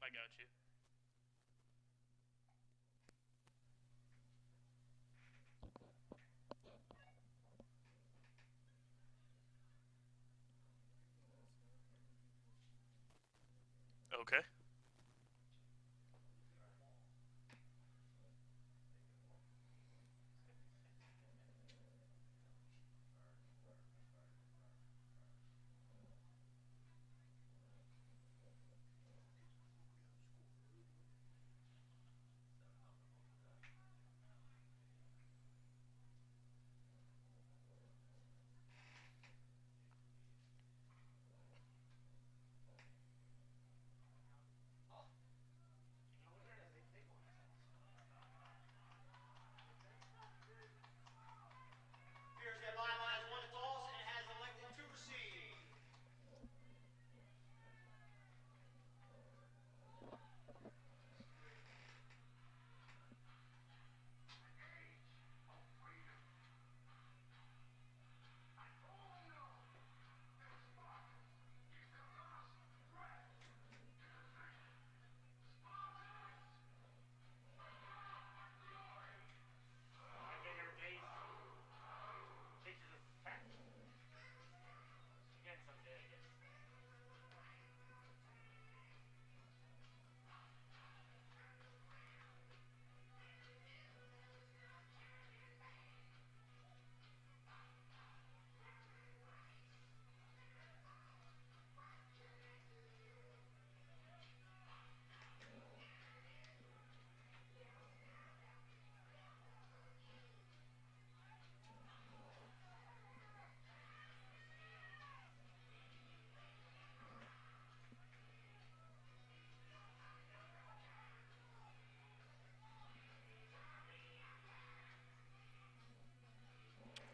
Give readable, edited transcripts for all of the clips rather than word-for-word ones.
I got you. Okay.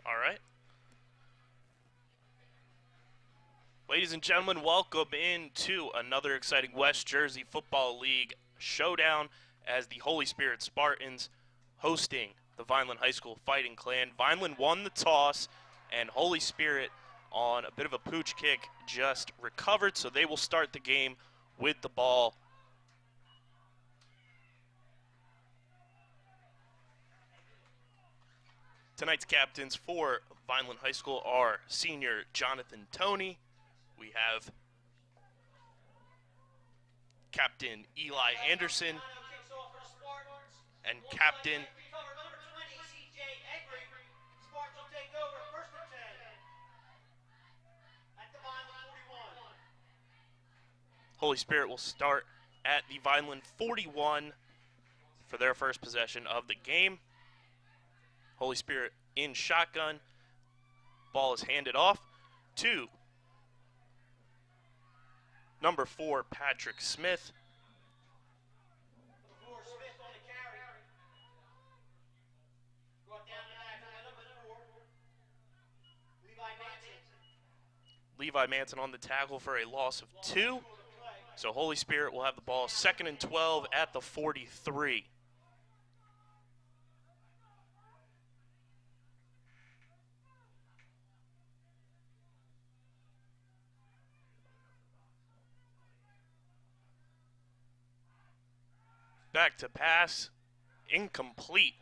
All right. Ladies and gentlemen, welcome into another exciting West Jersey Football League showdown as the Holy Spirit Spartans hosting the Vineland High School Fighting Clan. Vineland won the toss, and Holy Spirit, on a bit of a pooch kick, just recovered, so they will start the game with the ball. Tonight's captains for Vineland High School are senior Jonathan Toney. We have Captain Eli Anderson and Captain Holy Spirit will start at the Vineland 41 for their first possession of the game. Holy Spirit in shotgun. Ball is handed off to number 4, Patrick Smith. Levi Manson on the tackle for a loss of 2. So Holy Spirit will have the ball 2nd and 12 at the 43. Back to pass, incomplete,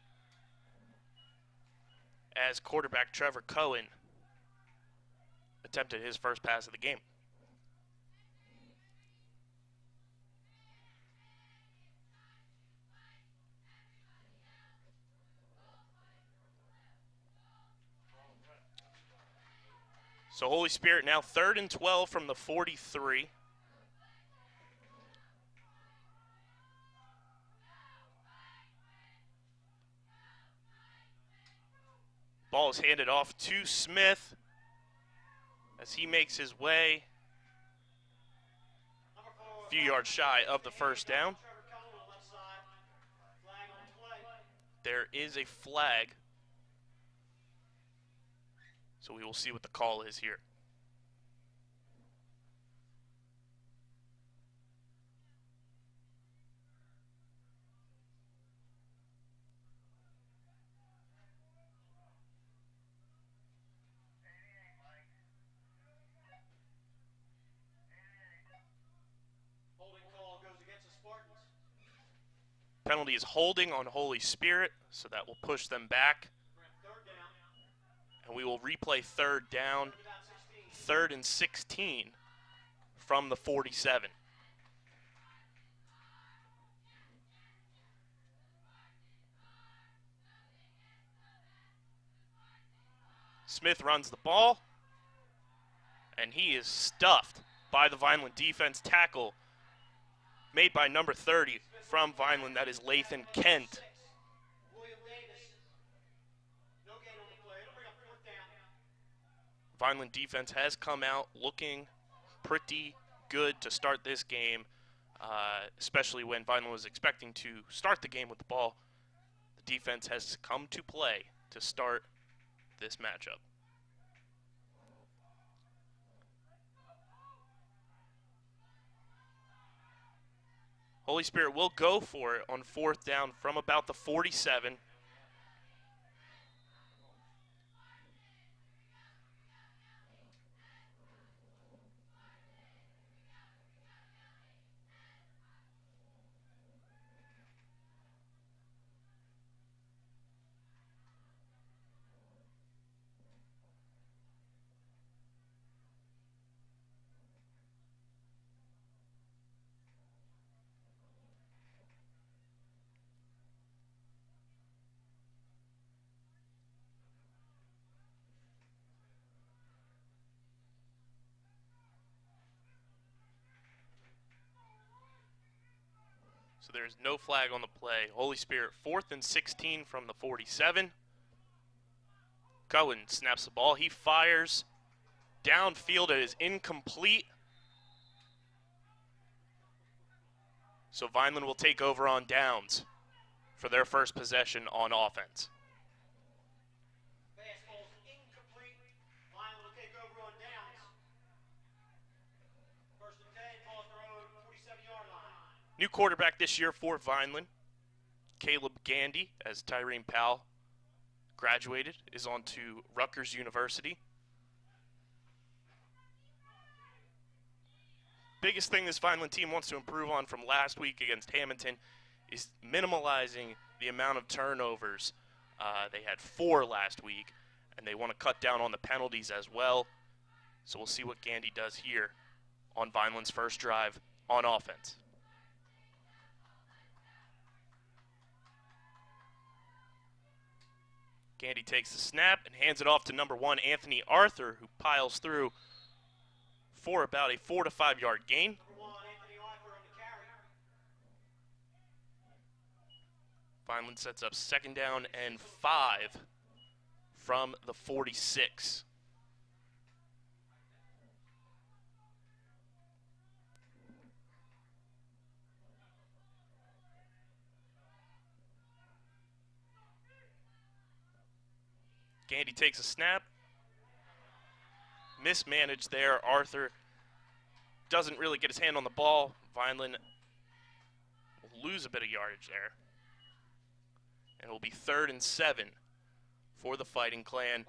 as quarterback Trevor Cohen attempted his first pass of the game. So Holy Spirit now 3rd and 12 from the 43. Ball is handed off to Smith as he makes his way a few yards shy of the first down. There is a flag, so we will see what the call is here. Penalty is holding on Holy Spirit, so that will push them back. And we will replay third down, 3rd and 16 from the 47. Smith runs the ball, and he is stuffed by the Vineland defense. Tackle made by number 30 from Vineland, that is Lathan Kent. Vineland defense has come out looking pretty good to start this game, especially when Vineland was expecting to start the game with the ball. The defense has come to play to start this matchup. Holy Spirit will go for it on 4th down from about the 47. So there's no flag on the play. Holy Spirit, 4th and 16 from the 47. Cohen snaps the ball. He fires. Downfield, it is incomplete. So Vineland will take over on downs for their first possession on offense. New quarterback this year for Vineland, Caleb Gandy, as Tyreen Powell graduated, is on to Rutgers University. Biggest thing this Vineland team wants to improve on from last week against Hamilton is minimalizing the amount of turnovers. They had 4 last week, and they want to cut down on the penalties as well. So we'll see what Gandy does here on Vineland's first drive on offense. Gandy takes the snap and hands it off to number 1, Anthony Arthur, who piles through for about a 4 to 5 yard gain. Vineland sets up 2nd down and 5 from the 46. Gandy takes a snap. Mismanaged there. Arthur doesn't really get his hand on the ball. Vineland will lose a bit of yardage there. And it will be 3rd and 7 for the Fighting Clan.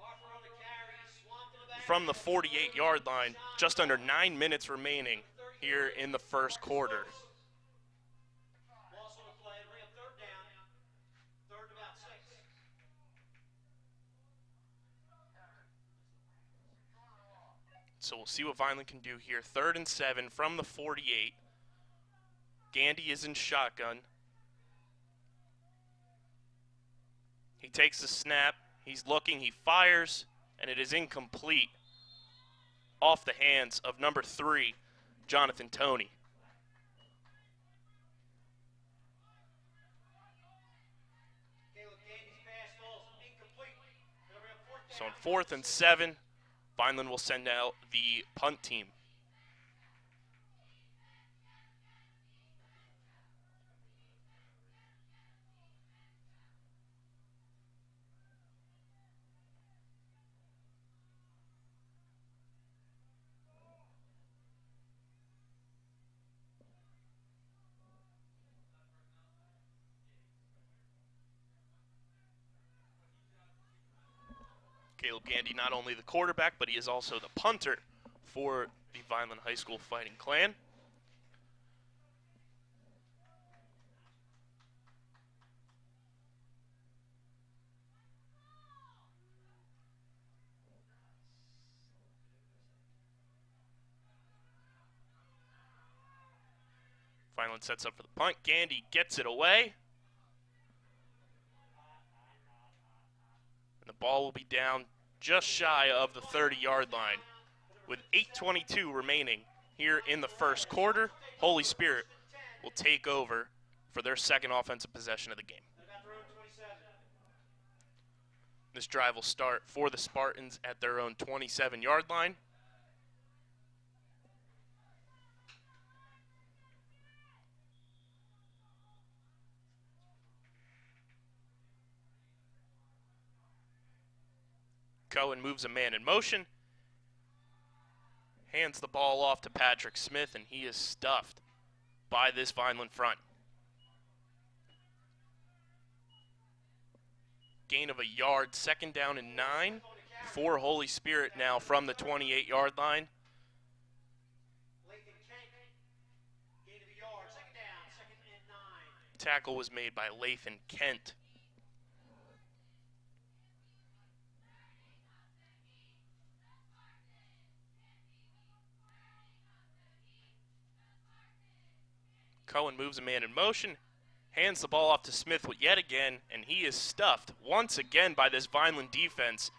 From the 48-yard line, just under 9 minutes remaining here in the first quarter. So we'll see what Vineland can do here. 3rd and 7 from the 48. Gandy is in shotgun. He takes the snap. He's looking. He fires, and it is incomplete. Off the hands of number 3, Jonathan Toney. So on 4th and 7, Vineland will send out the punt team. Caleb Gandy, not only the quarterback, but he is also the punter for the Vineland High School Fighting Clan. Vineland sets up for the punt. Gandy gets it away. And the ball will be down just shy of the 30-yard line with 8:22 remaining here in the first quarter. Holy Spirit will take over for their second offensive possession of the game. This drive will start for the Spartans at their own 27-yard line. Cohen moves a man in motion, hands the ball off to Patrick Smith, and he is stuffed by this Vineland front. Gain of a yard, second down and 9 for Holy Spirit now from the 28-yard line. Tackle was made by Lathan Kent. Cohen moves a man in motion, hands the ball off to Smith yet again, and he is stuffed once again by this Vineland defense.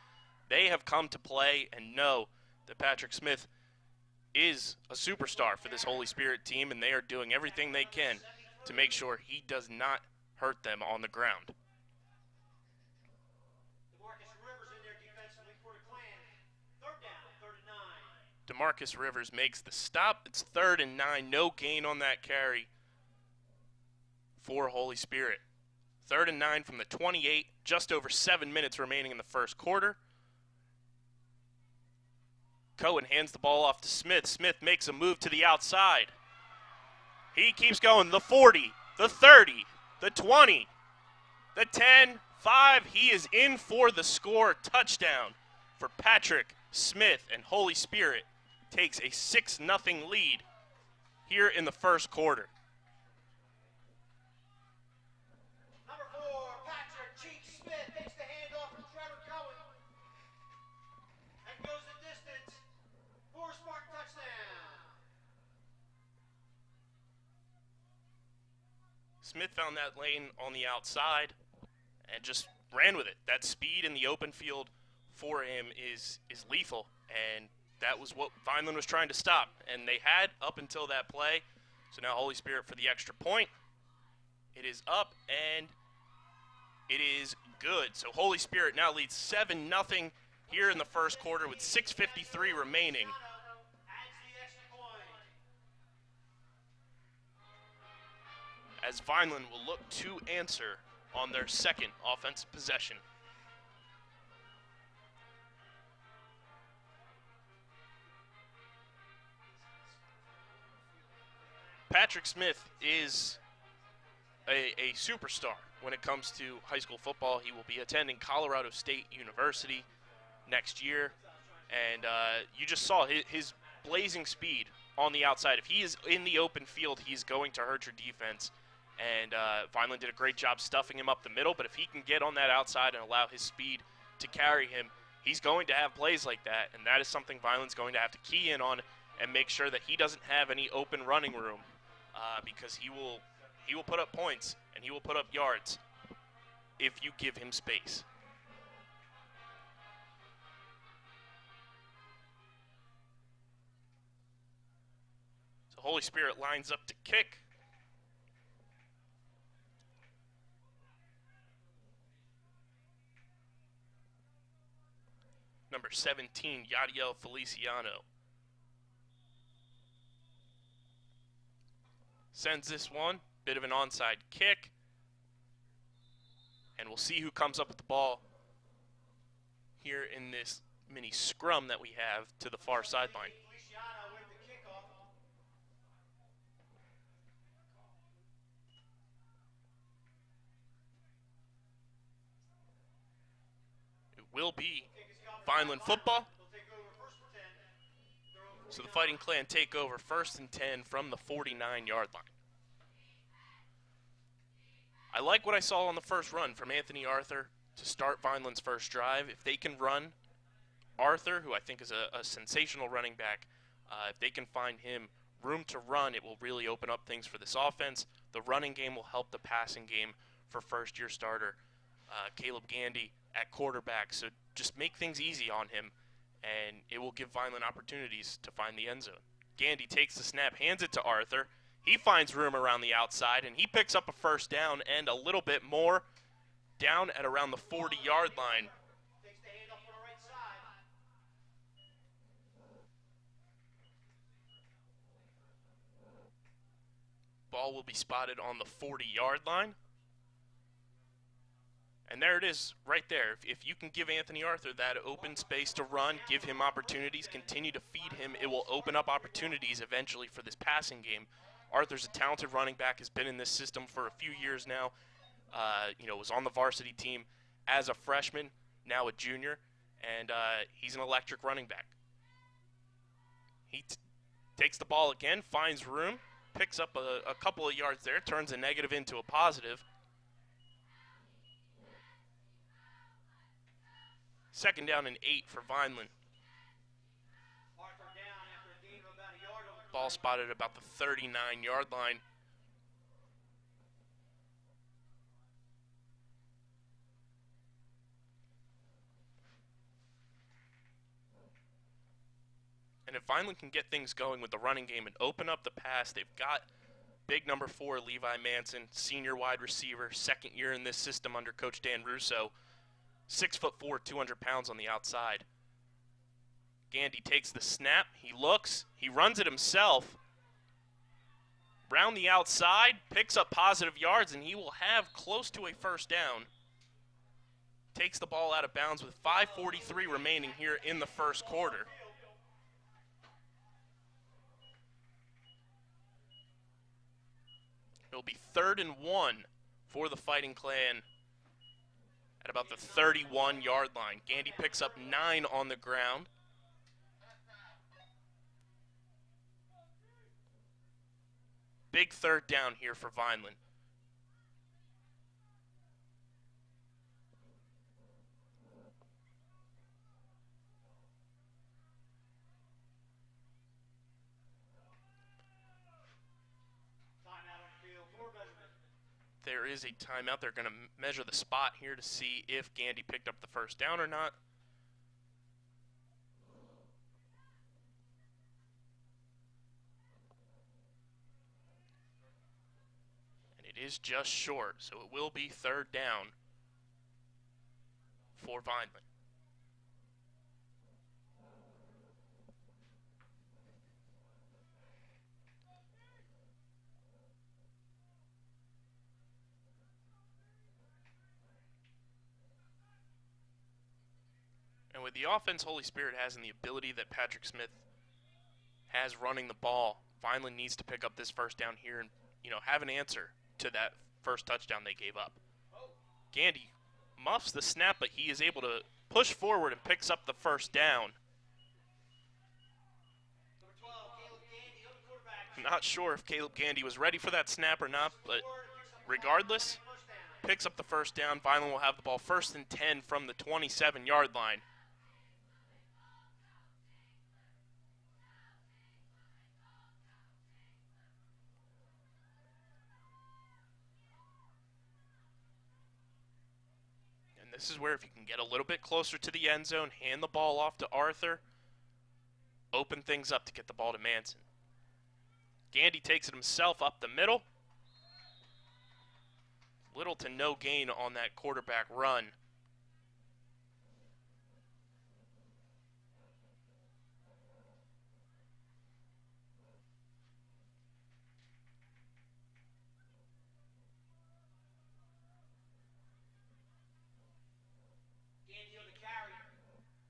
They have come to play and know that Patrick Smith is a superstar for this Holy Spirit team, and they are doing everything they can to make sure he does not hurt them on the ground. DeMarcus Rivers makes the stop. It's 3rd and 9, no gain on that carry for Holy Spirit. 3rd and 9 from the 28, just over 7 minutes remaining in the first quarter. Cohen hands the ball off to Smith. Smith makes a move to the outside. He keeps going. The 40, the 30, the 20, the 10, 5. He is in for the score. Touchdown for Patrick Smith, and Holy Spirit takes a 6-0 lead here in the first quarter. Number 4, Patrick Cheek Smith takes the handoff from Trevor Cohen and goes the distance for a Spartan touchdown. Smith found that lane on the outside and just ran with it. That speed in the open field for him is lethal, and that was what Vineland was trying to stop, and they had up until that play. So now Holy Spirit for the extra point. It is up, and it is good. So Holy Spirit now leads 7-0 here in the first quarter with 6:53 remaining. As Vineland will look to answer on their second offensive possession. Patrick Smith is a superstar when it comes to high school football. He will be attending Colorado State University next year. And you just saw his blazing speed on the outside. If he is in the open field, he's going to hurt your defense. And Vineland did a great job stuffing him up the middle. But if he can get on that outside and allow his speed to carry him, he's going to have plays like that. And that is something Vineland's going to have to key in on and make sure that he doesn't have any open running room. Because he will put up points and he will put up yards if you give him space. So Holy Spirit lines up to kick. Number 17, Yadiel Feliciano. Sends this one, bit of an onside kick. And we'll see who comes up with the ball here in this mini scrum that we have to the far sideline. It will be Vineland football. So the Fighting Clan take over 1st and 10 from the 49-yard line. I like what I saw on the first run from Anthony Arthur to start Vineland's first drive. If they can run Arthur, who I think is a sensational running back, if they can find him room to run, it will really open up things for this offense. The running game will help the passing game for first-year starter Caleb Gandy at quarterback. So just make things easy on him, and it will give Vineland opportunities to find the end zone. Gandy takes the snap, hands it to Arthur. He finds room around the outside, and he picks up a first down and a little bit more down at around the 40-yard line. Takes the handoff on the right side. Ball will be spotted on the 40-yard line. And there it is right there. If you can give Anthony Arthur that open space to run, give him opportunities, continue to feed him, it will open up opportunities eventually for this passing game. Arthur's a talented running back, has been in this system for a few years now. Was on the varsity team as a freshman, now a junior, and he's an electric running back. He takes the ball again, finds room, picks up a couple of yards there, turns a negative into a positive. Second down and 8 for Vineland. Arthur down after a gain of about a yard over the Ball spotted about the 39-yard line. And if Vineland can get things going with the running game and open up the pass, they've got big number 4, Levi Manson, senior wide receiver, second year in this system under Coach Dan Russo. 6'4", 200 pounds on the outside. Gandy takes the snap. He looks. He runs it himself. Round the outside, picks up positive yards, and he will have close to a first down. Takes the ball out of bounds with 5:43 remaining here in the first quarter. It'll be 3rd and 1 for the Fighting Clan at about the 31-yard line. Gandy picks up 9 on the ground. Big third down here for Vineland. timeout on the field for measurement. There is a timeout. They're going to measure the spot here to see if Gandy picked up the first down or not. And it is just short, so it will be 3rd down for Vineland. And with the offense Holy Spirit has and the ability that Patrick Smith has running the ball, Vineland needs to pick up this first down here and, have an answer to that first touchdown they gave up. Gandy muffs the snap, but he is able to push forward and picks up the first down. Number 12, Caleb Gandy on the quarterback. Not sure if Caleb Gandy was ready for that snap or not, but regardless, picks up the first down. Vineland will have the ball 1st and 10 from the 27-yard line. This is where if you can get a little bit closer to the end zone, hand the ball off to Arthur, open things up to get the ball to Manson. Gandy takes it himself up the middle. Little to no gain on that quarterback run.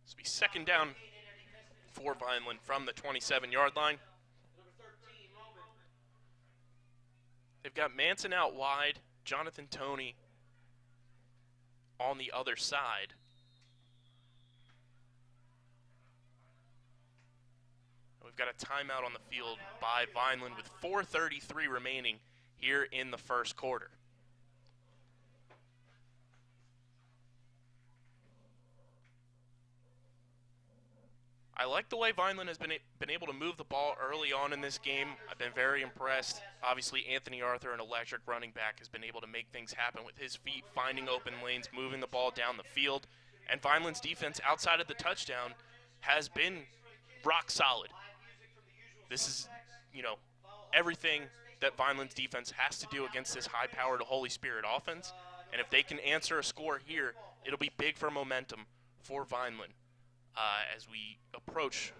This will be 2nd down for Vineland from the 27-yard line. They've got Manson out wide, Jonathan Toney on the other side. We've got a timeout on the field by Vineland with 4:33 remaining here in the first quarter. I like the way Vineland has been able to move the ball early on in this game. I've been very impressed. Obviously, Anthony Arthur, an electric running back, has been able to make things happen with his feet, finding open lanes, moving the ball down the field. And Vineland's defense outside of the touchdown has been rock solid. This is, everything that Vineland's defense has to do against this high-powered Holy Spirit offense. And if they can answer a score here, it'll be big for momentum for Vineland. As we approach,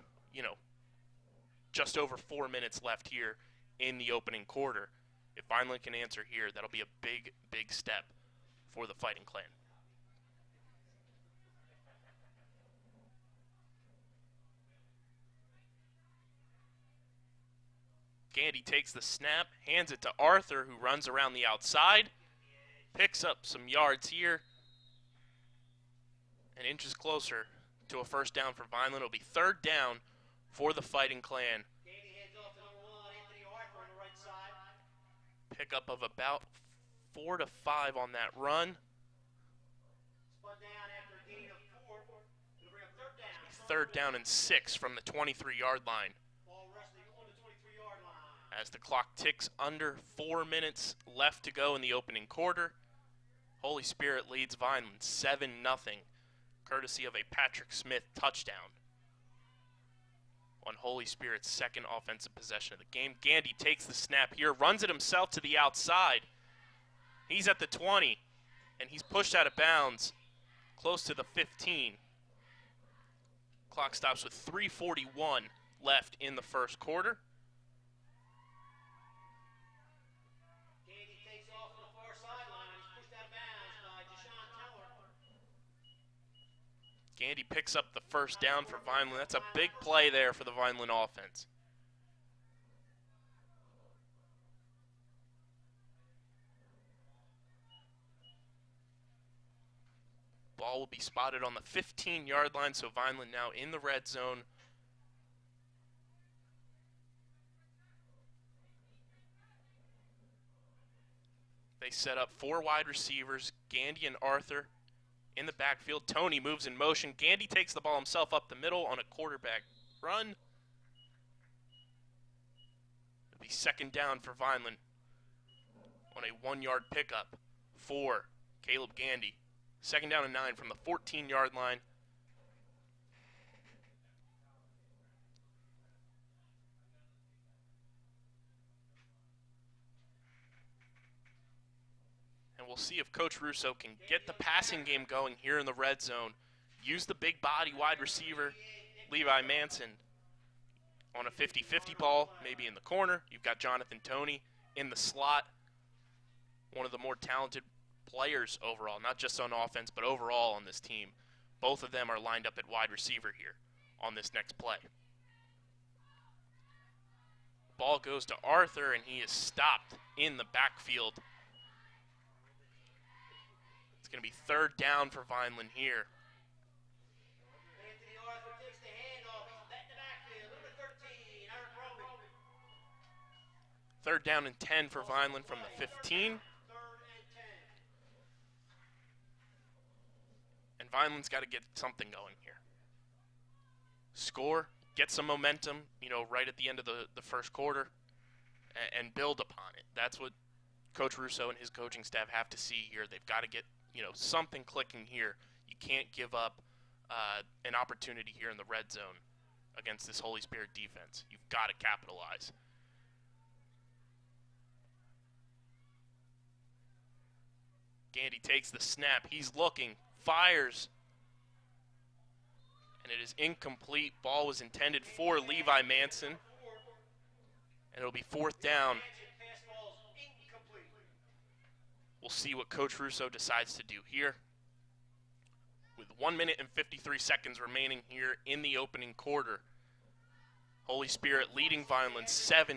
just over 4 minutes left here in the opening quarter. If Vineland can answer here, that'll be a big, big step for the Fighting Clan. Gandy takes the snap, hands it to Arthur, who runs around the outside, picks up some yards here, and inches closer to a first down for Vineland. It'll be third down for the Fighting Clan. Pickup of about 4 to 5 on that run. Third down and 6 from the 23-yard line. As the clock ticks under 4 minutes left to go in the opening quarter, Holy Spirit leads Vineland 7-0. Courtesy of a Patrick Smith touchdown on Holy Spirit's second offensive possession of the game. Gandy takes the snap here, runs it himself to the outside. He's at the 20, and he's pushed out of bounds close to the 15. Clock stops with 3:41 left in the first quarter. Gandy picks up the first down for Vineland. That's a big play there for the Vineland offense. Ball will be spotted on the 15-yard line, so Vineland now in the red zone. They set up 4 wide receivers, Gandy and Arthur in the backfield. Tony moves in motion. Gandy takes the ball himself up the middle on a quarterback run. It'll be second down for Vineland on a 1-yard pickup for Caleb Gandy. Second down and 9 from the 14-yard line. And we'll see if Coach Russo can get the passing game going here in the red zone. Use the big body wide receiver, Levi Manson, on a 50-50 ball, maybe in the corner. You've got Jonathan Toney in the slot, one of the more talented players overall, not just on offense, but overall on this team. Both of them are lined up at wide receiver here on this next play. Ball goes to Arthur, and he is stopped in the backfield. It's going to be third down for Vineland here. Anthony Arthur takes the handoff. He's met in the backfield. Number 13, Eric Roby. Third down and 10 for Vineland from the 15. And Vineland's got to get something going here. Score, get some momentum, right at the end of the first quarter, and build upon it. That's what Coach Russo and his coaching staff have to see here. They've got to get, something clicking here. You can't give up an opportunity here in the red zone against this Holy Spirit defense. You've got to capitalize. Gandy takes the snap. He's looking, fires, and it is incomplete. Ball was intended for Levi Manson, and it'll be fourth down. We'll see what Coach Russo decides to do here. With 1 minute and 53 seconds remaining here in the opening quarter, Holy Spirit leading Vineland 7-0.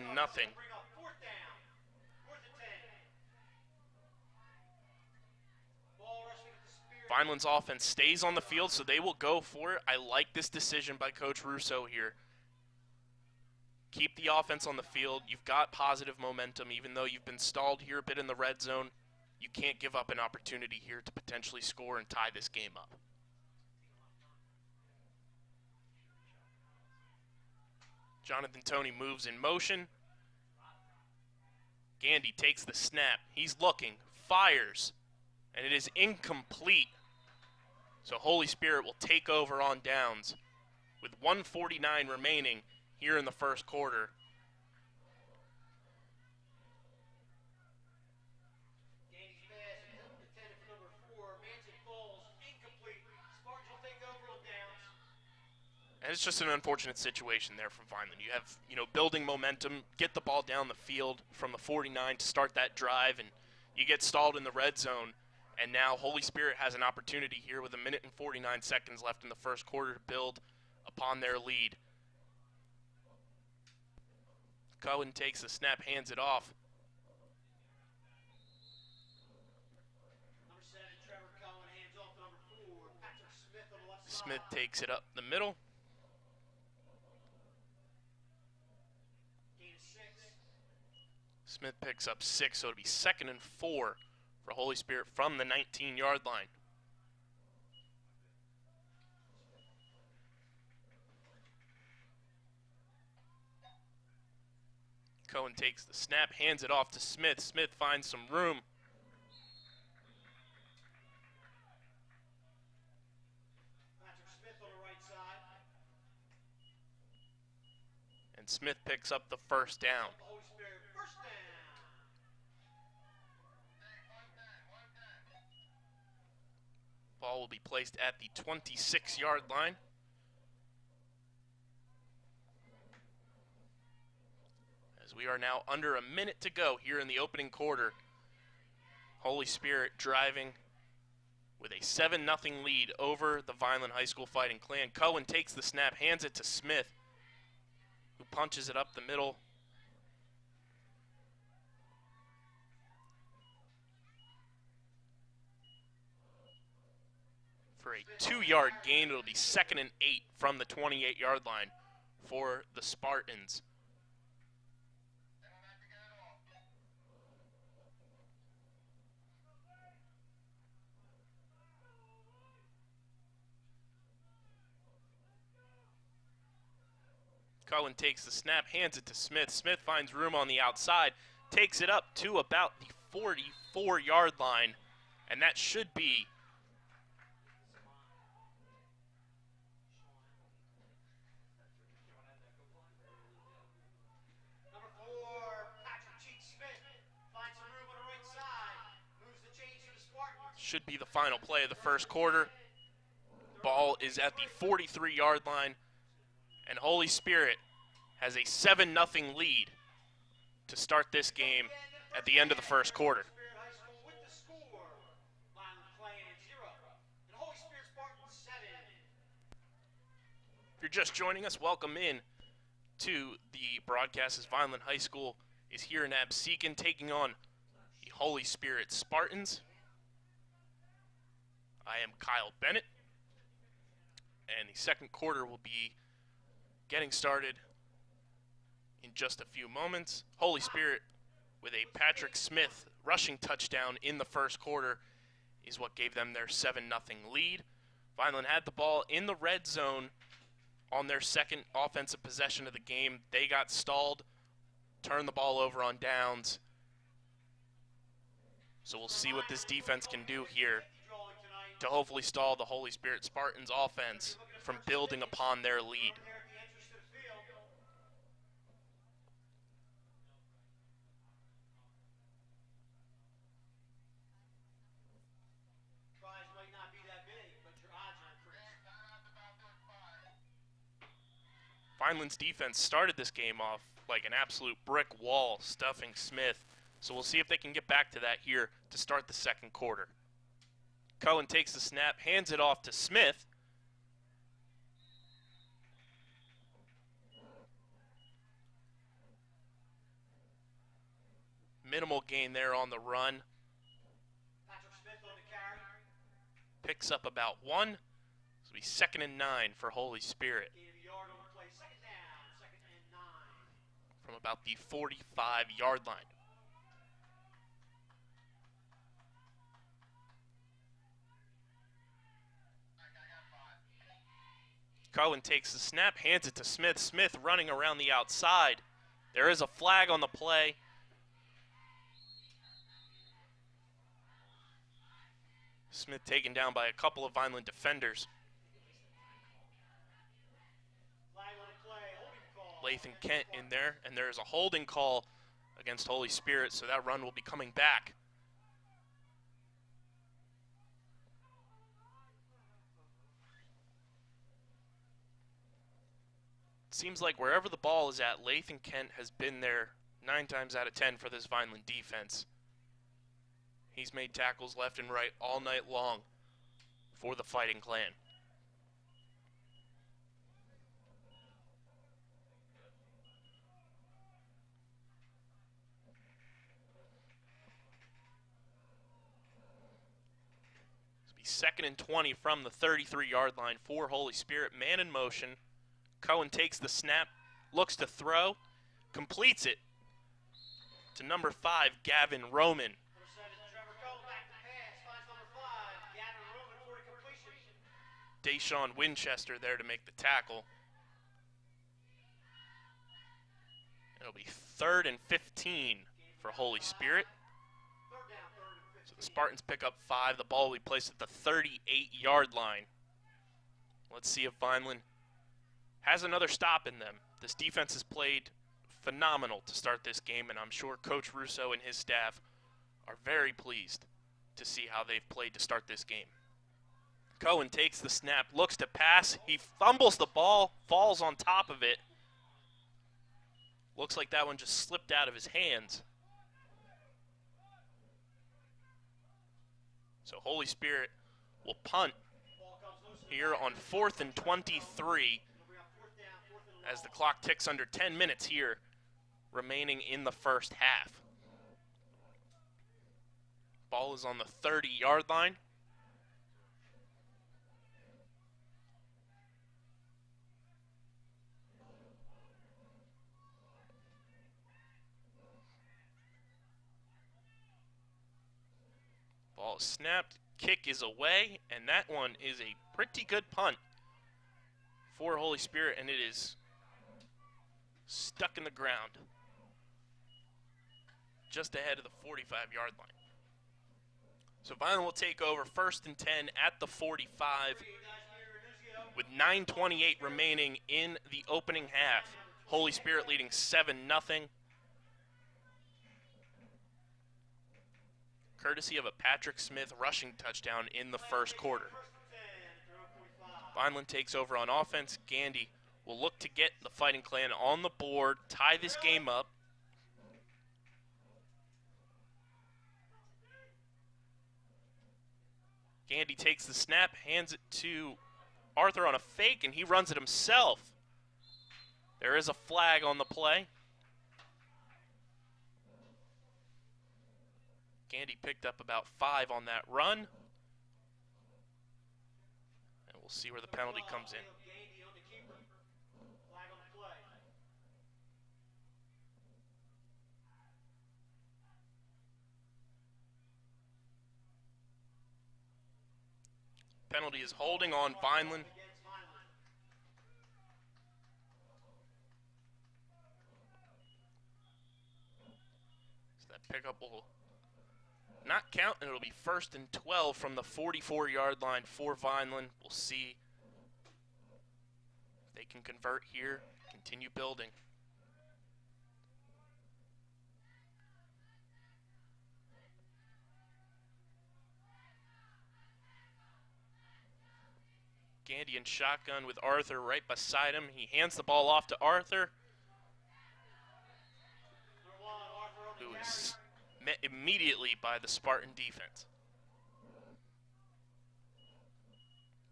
Vineland's offense stays on the field, so they will go for it. I like this decision by Coach Russo here. Keep the offense on the field. You've got positive momentum, even though you've been stalled here a bit in the red zone. You can't give up an opportunity here to potentially score and tie this game up. Jonathan Toney moves in motion. Gandy takes the snap. He's looking, fires, and it is incomplete. So Holy Spirit will take over on downs with 1:49 remaining here in the first quarter. Gandy's pass intended for number 4. Manson falls incomplete. Spartans will take over on downs. And it's just an unfortunate situation there for Vineland. You have, building momentum, get the ball down the field from the 49 to start that drive, and you get stalled in the red zone. And now Holy Spirit has an opportunity here with 1 minute and 49 seconds left in the first quarter to build upon their lead. Cohen takes the snap, hands it off. Number 7, Trevor Cohen, hands off to number 4, Patrick Smith on the left side. Smith takes it up the middle. Gain of 6. Smith picks up 6, so it'll be 2nd and 4 for Holy Spirit from the 19-yard line. Cohen takes the snap, hands it off to Smith. Smith finds some room. Patrick Smith on the right side. And Smith picks up the first down. Holy Spirit, first down. Ball will be placed at the 26-yard line. As we are now under 1 minute to go here in the opening quarter. Holy Spirit driving with a 7-0 lead over the Vineland High School Fighting Clan. Cohen takes the snap, hands it to Smith, who punches it up the middle. For a 2-yard gain, it'll be 2nd and 8 from the 28-yard line for the Spartans. Cohen takes the snap, hands it to Smith. Smith finds room on the outside, takes it up to about the 44-yard line, and that should be Number 4, Patrick Smith finds some room on the right side. Moves the chains for the Spartans. should be the final play of the first quarter. Ball is at the 43-yard line, and Holy Spirit has a 7-0 lead to start this game at the end of the first quarter. Spirit High School with the score. Vineland Clan 0 and Holy Spirit Spartans 7. If you're just joining us, welcome in to the broadcast as Vineland High School is here in Absecon taking on the Holy Spirit Spartans. I am Kyle Bennett, and the second quarter will be getting started in just a few moments. Holy Spirit with a Patrick Smith rushing touchdown in the first quarter is what gave them their 7-0 lead. Vineland had the ball in the red zone on their second offensive possession of the game. They got stalled, turned the ball over on downs. So we'll see what this defense can do here to hopefully stall the Holy Spirit Spartans offense from building upon their lead. There at the entrance to the field. Tries might not be that big, but your odds are increased. Vineland's defense started this game off like an absolute brick wall, stuffing Smith. So we'll see if they can get back to that here to start the second quarter. Cohen takes the snap, hands it off to Smith. Minimal gain there on the run. Patrick Smith on the carry. Picks up about 1. This will be 2nd and 9 for Holy Spirit Gain of a yard on the play. Second down. Second and 9. from about the 45-yard line. Cohen takes the snap, hands it to Smith. Smith running around the outside. There is a flag on the play. Smith taken down by a couple of Vineland defenders. Lathan Kent in there, and there is a holding call against Holy Spirit, so that run will be coming back. It seems like wherever the ball is at, Lathan Kent has been there 9 times out of 10 for this Vineland defense. He's made tackles left and right all night long for the Fighting Clan. Second and 20 from the 33-yard line for Holy Spirit. Man in motion. Cohen takes the snap, looks to throw, completes it to number 5, Gavin Roman. Deshaun Winchester there to make the tackle. It'll be 3rd and 15 for Holy Spirit. So the Spartans pick up 5. The ball will be placed at the 38-yard line. Let's see if Vineland has another stop in them. This defense has played phenomenal to start this game, and I'm sure Coach Russo and his staff are very pleased to see how they've played to start this game. Cohen takes the snap, looks to pass. He fumbles the ball, falls on top of it. Looks like that one just slipped out of his hands. So Holy Spirit will punt here on 4th and 23 as the clock ticks under 10 minutes here remaining in the first half. Ball is on the 30-yard line. Ball is snapped, kick is away, and that one is a pretty good punt for Holy Spirit, and it is stuck in the ground just ahead of the 45-yard line. So Vineland will take over 1st and 10 at the 45 with 9:28 remaining in the opening half. Holy Spirit leading 7-0. Courtesy of a Patrick Smith rushing touchdown in the first quarter. Vineland takes over on offense. Gandy will look to get the Fighting Clan on the board, tie this game up. Gandy takes the snap, hands it to Arthur on a fake, and he runs it himself. There is a flag on the play. Gandy picked up about 5 on that run. And we'll see where the penalty comes in. Penalty is holding on Vineland. So that pickup will not count, and it'll be 1st and 12 from the 44-yard line for Vineland. We'll see if they can convert here, continue building. Gandy in shotgun with Arthur right beside him. He hands the ball off to Arthur, who is met immediately by the Spartan defense.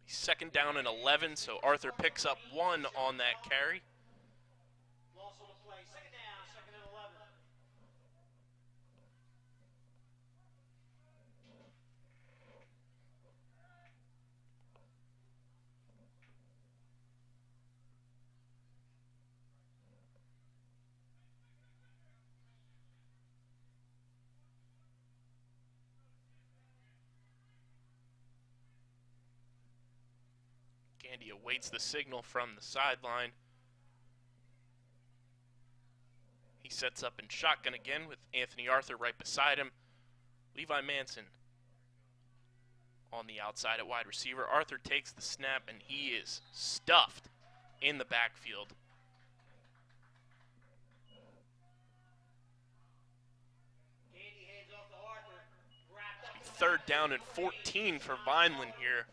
2nd down and 11, so Arthur picks up 1 on that carry. Gandy awaits the signal from the sideline. He sets up in shotgun again with Anthony Arthur right beside him. Levi Manson on the outside at wide receiver. Arthur takes the snap, and he is stuffed in the backfield. Gandy hands off to Arthur. Wrapped up. Third down and 14 for Vineland here.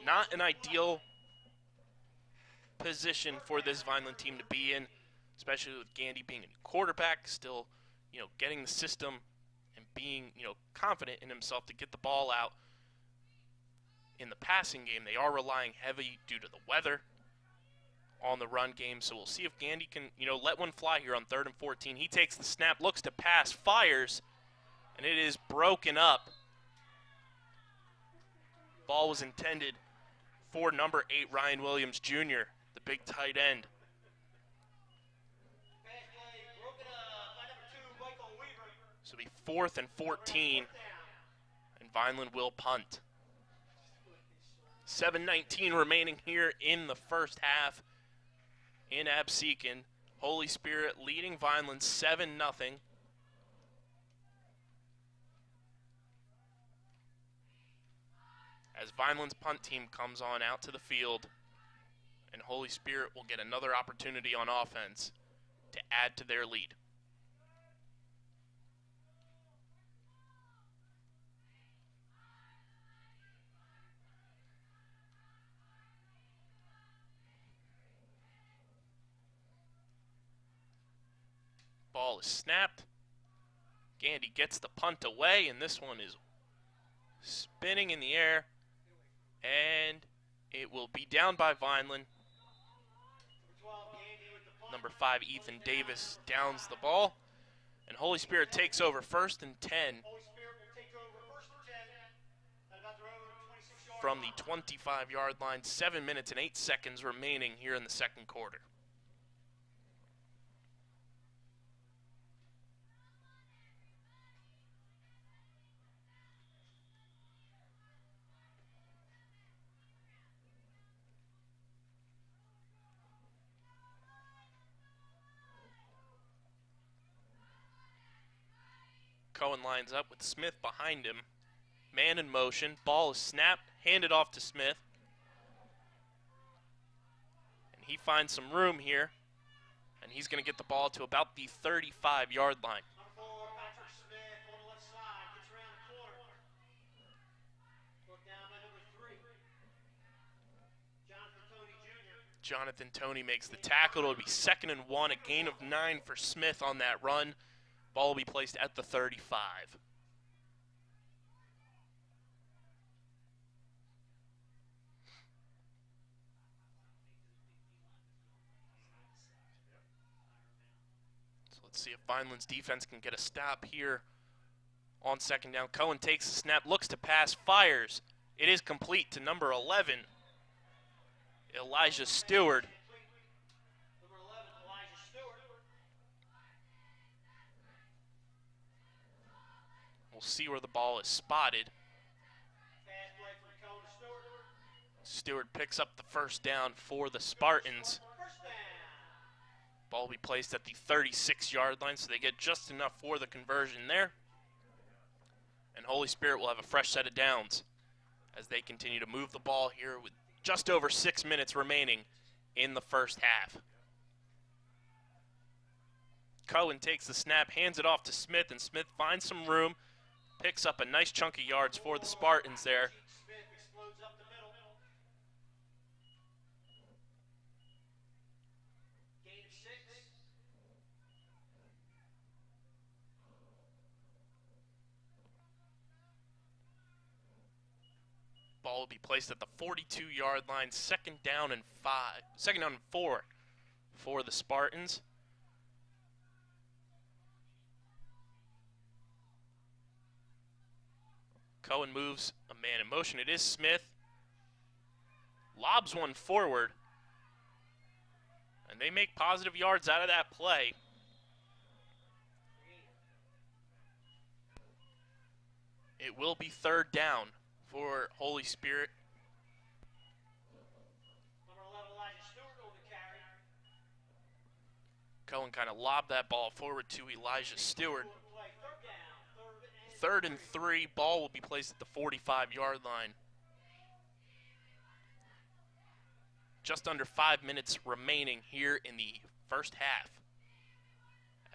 Not an ideal position for this Vineland team to be in, especially with Gandy being a quarterback, still, getting the system and being, confident in himself to get the ball out. In the passing game, they are relying heavy due to the weather on the run game, so we'll see if Gandy can, let one fly here on 3rd and 14. He takes the snap, looks to pass, fires, and it is broken up. Ball was intended for number 8, Ryan Williams Jr., the big tight end. Pass play broken up by number 2, Michael Weaver. So it'll be 4th and 14, and Vineland will punt. 7:19 remaining here in the first half in Absecon. Holy Spirit leading Vineland 7-0. As Vineland's punt team comes on out to the field, and Holy Spirit will get another opportunity on offense to add to their lead. Ball is snapped. Gandy gets the punt away, and this one is spinning in the air, and it will be down by Vineland. Number 5, Ethan Davis, downs the ball, and Holy Spirit takes over 1st and 10 from the 25-yard line. 7 minutes and 8 seconds remaining here in the second quarter. Cohen lines up with Smith behind him. Man in motion. Ball is snapped, handed off to Smith. And he finds some room here. And he's going to get the ball to about the 35-yard line. Number 4, Patrick Smith on the left side. Gets around the corner. Brought down by number 3, Jonathan Tony Jr. Jonathan Tony makes the tackle. It'll be 2nd and 1, a gain of 9 for Smith on that run. Ball will be placed at the 35. So let's see if Vineland's defense can get a stop here on 2nd down. Cohen takes the snap, looks to pass, fires. It is complete to number 11, Elijah Stewart. Number 11, Elijah Stewart. We'll see where the ball is spotted. Pass play from Cohen to Stewart. Stewart picks up the 1st down for the Spartans. First down. Ball will be placed at the 36-yard line, so they get just enough for the conversion there. And Holy Spirit will have a fresh set of downs as they continue to move the ball here with just over 6 minutes remaining in the first half. Cohen takes the snap, hands it off to Smith, and Smith finds some room, picks up a nice chunk of yards for the Spartans there. Smith explodes up the middle. Gain of 6. Ball will be placed at the 42-yard line, 2nd down and 4 for the Spartans. Cohen moves a man in motion. It is Smith. Lobs one forward. And they make positive yards out of that play. It will be 3rd down for Holy Spirit. Cohen kind of lobbed that ball forward to Elijah Stewart. Play third down, 3rd and 3, ball will be placed at the 45-yard line. Just under 5 minutes remaining here in the first half,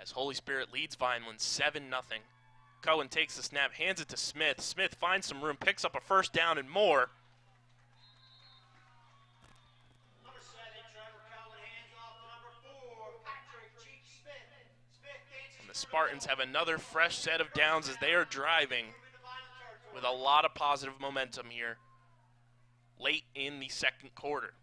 as Holy Spirit leads Vineland 7-0. Cohen takes the snap, hands it to Smith. Smith finds some room, picks up a first down and more. number 7, Trevor Cowan hands off to number 4, Patrick Cheek Smith. Smith dances And the Spartans have another fresh set of downs as they are driving into Vineland territory. with a lot of positive momentum here late in the second quarter.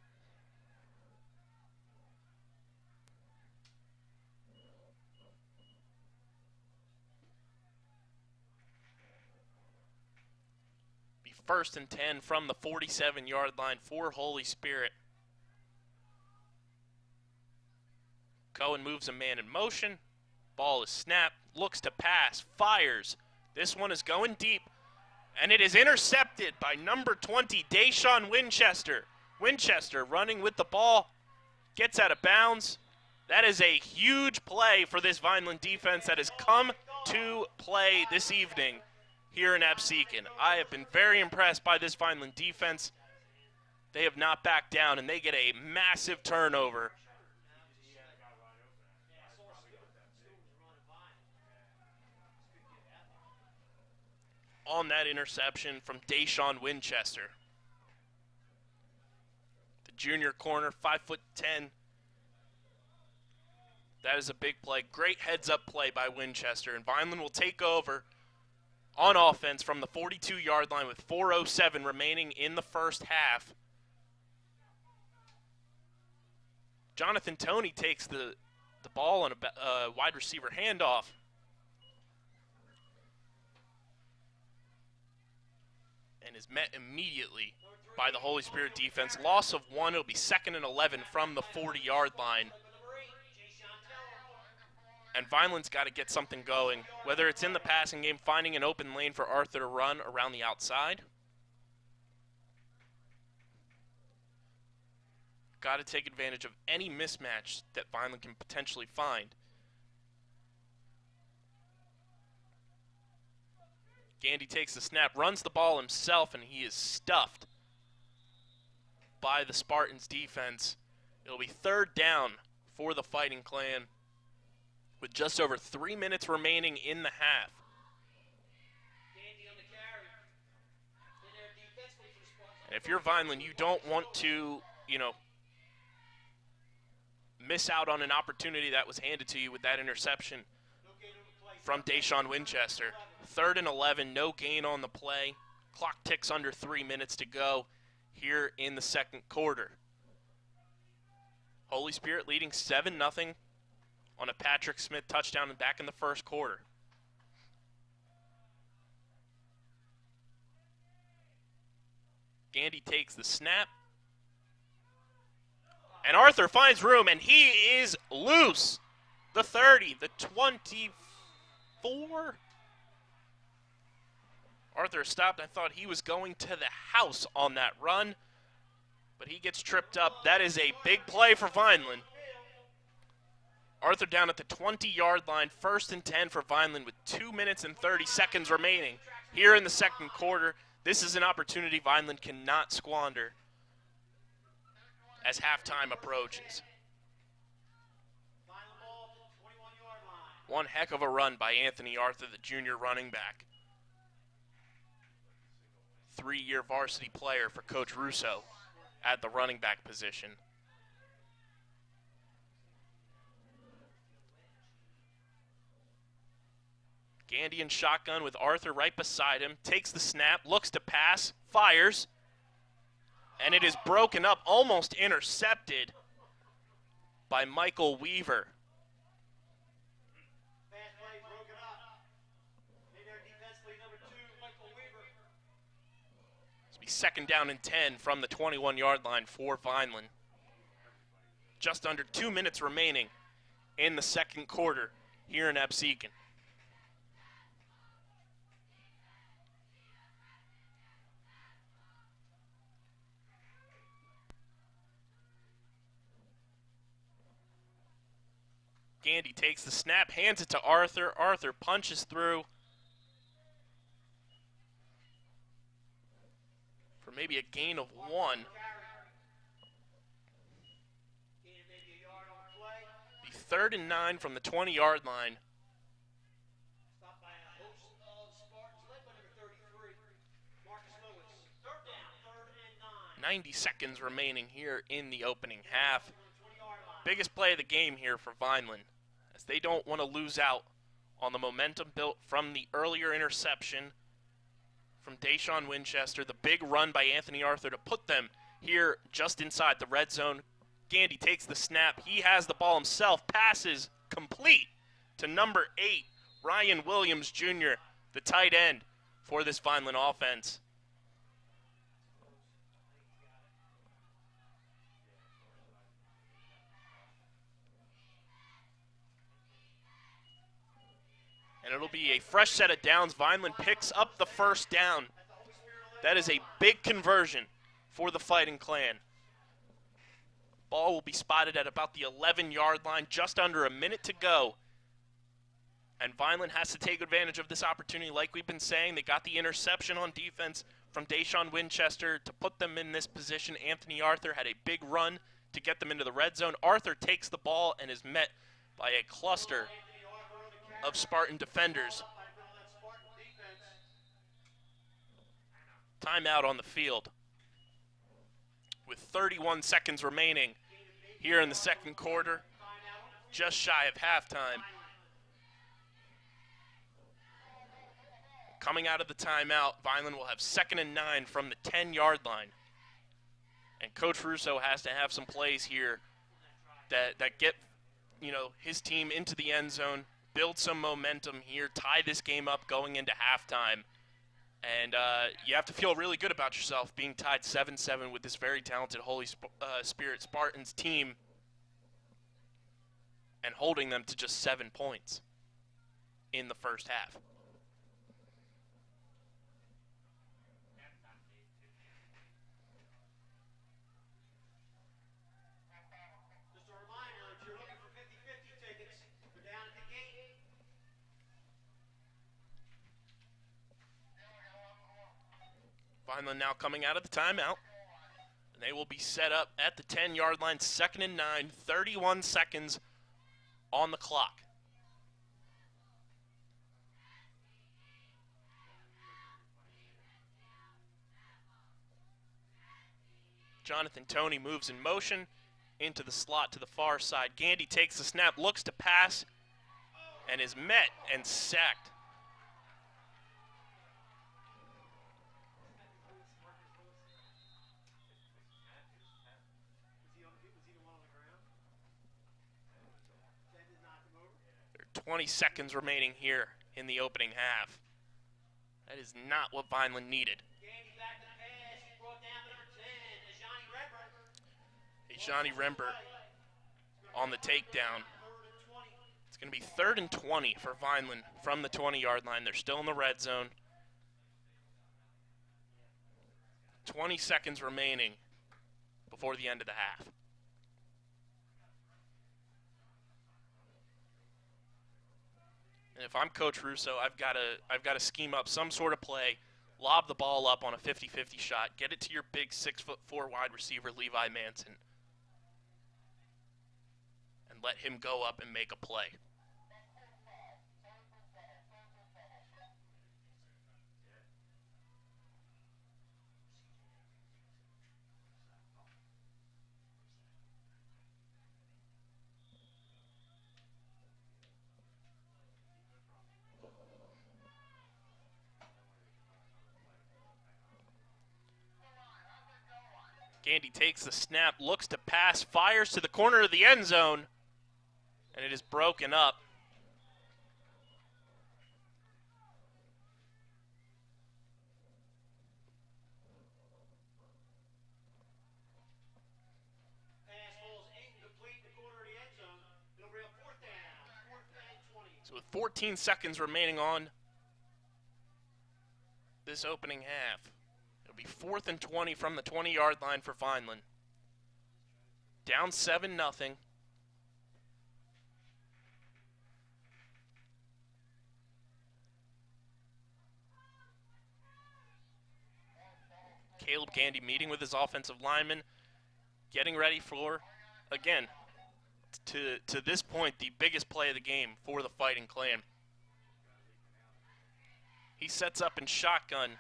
Be 1st and 10 from the 47-yard line for Holy Spirit. Cohen moves a man in motion. Ball is snapped, looks to pass, fires. This one is going deep, and it is intercepted by number 20, Deshaun Winchester. Winchester running with the ball, gets out of bounds. That is a huge play for this Vineland defense that has come to play this evening here in Absecon. I have been very impressed by this Vineland defense. They have not backed down, and they get a massive turnover on that interception from Deshaun Winchester. The junior corner, 5'10". That is a big play. Great heads-up play by Winchester, and Vineland will take over on offense from the 42-yard line with 4:07 remaining in the first half. Jonathan Toney takes the ball on a wide receiver handoff. And is met immediately by the Holy Spirit defense. Loss of 1. It'll be 2nd and 11 from the 40-yard line. And Vineland's got to get something going, whether it's in the passing game, finding an open lane for Arthur to run around the outside. Got to take advantage of any mismatch that Vineland can potentially find. Gandy takes the snap, runs the ball himself, and he is stuffed by the Spartans defense. It'll be 3rd down for the Fighting Clan with just over 3 minutes remaining in the half. Gandy on the carry. In there defensively for the Spartans. And if you're Vineland, you don't want to, miss out on an opportunity that was handed to you with that interception No gain on the play. from Deshaun Winchester. 3rd and 11, no gain on the play. Clock ticks under 3 minutes to go here in the second quarter. Holy Spirit leading 7-0 on a Patrick Smith touchdown and back in the first quarter. Gandy takes the snap. And Arthur finds room, and he is loose. The 30, the 24. Arthur stopped. I thought he was going to the house on that run, but he gets tripped up. That is a big play for Vineland. Arthur down at the 20-yard line, 1st and 10 for Vineland with 2 minutes and 30 seconds remaining here in the second quarter. This is an opportunity Vineland cannot squander as halftime approaches. Final ball to the 21-yard line. One heck of a run by Anthony Arthur, the junior running back. 3-year varsity player for Coach Russo at the running back position. Gandy in shotgun with Arthur right beside him. Takes the snap, looks to pass, fires. And it is broken up, almost intercepted by Michael Weaver. Fast play broken up. In there defensively, number 2, Michael Weaver. This will be 2nd down and 10 from the 21-yard line for Vineland. Just under 2 minutes remaining in the second quarter here in Absecon. Gandy takes the snap, hands it to Arthur. Arthur punches through for maybe a gain of 1. Be 3rd and 9 from the 20-yard line. 90 seconds remaining here in the opening half. Biggest play of the game here for Vineland, as they don't want to lose out on the momentum built from the earlier interception from Deshaun Winchester, the big run by Anthony Arthur to put them here just inside the red zone. Gandy takes the snap. He has the ball himself, passes complete to number 8, Ryan Williams Jr., the tight end for this Vineland offense. And it'll be a fresh set of downs. Vineland picks up the first down. That is a big conversion for the Fighting Clan. Ball will be spotted at about the 11-yard line, just under a minute to go. And Vineland has to take advantage of this opportunity. Like we've been saying, they got the interception on defense from Deshaun Winchester to put them in this position. Anthony Arthur had a big run to get them into the red zone. Arthur takes the ball and is met by a cluster of Spartan defenders. Timeout on the field with 31 seconds remaining here in the second quarter, just shy of halftime. Coming out of the timeout, Vineland will have 2nd and 9 from the 10-yard line. And Coach Russo has to have some plays here that get, his team into the end zone, build some momentum here, tie this game up going into halftime. And you have to feel really good about yourself being tied 7-7 with this very talented Holy Spirit Spartans team and holding them to just 7 points in the first half. Just a reminder, if you're looking for 50-50 tickets, they're down at the gate. Vineland now coming out of the timeout. And they will be set up at the 10-yard line, 2nd and 9, 31 seconds on the clock. Jonathan Toney moves in motion into the slot to the far side. Gandy takes the snap, looks to pass, and is met and sacked. There are 20 seconds remaining here in the opening half. That is not what Vineland needed. Johnny Rembert on the takedown. It's going to be 3rd and 20 for Vineland from the 20-yard line. They're still in the red zone. 20 seconds remaining before the end of the half. And if I'm Coach Russo, I've got to scheme up some sort of play, lob the ball up on a 50-50 shot, get it to your big 6'4" wide receiver Levi Manson, and let him go up and make a play. Gandy takes the snap, looks to pass, fires to the corner of the end zone, and it is broken up. Pass falls incomplete in the corner of the end zone. It'll bring up 4th down, 4th and 20. So with 14 seconds remaining on this opening half, it'll be 4th and 20 from the 20-yard line for Vineland. Down 7-0. Caleb Gandy meeting with his offensive lineman, getting ready for, again, to this point, the biggest play of the game for the Fighting Clan. He sets up in shotgun,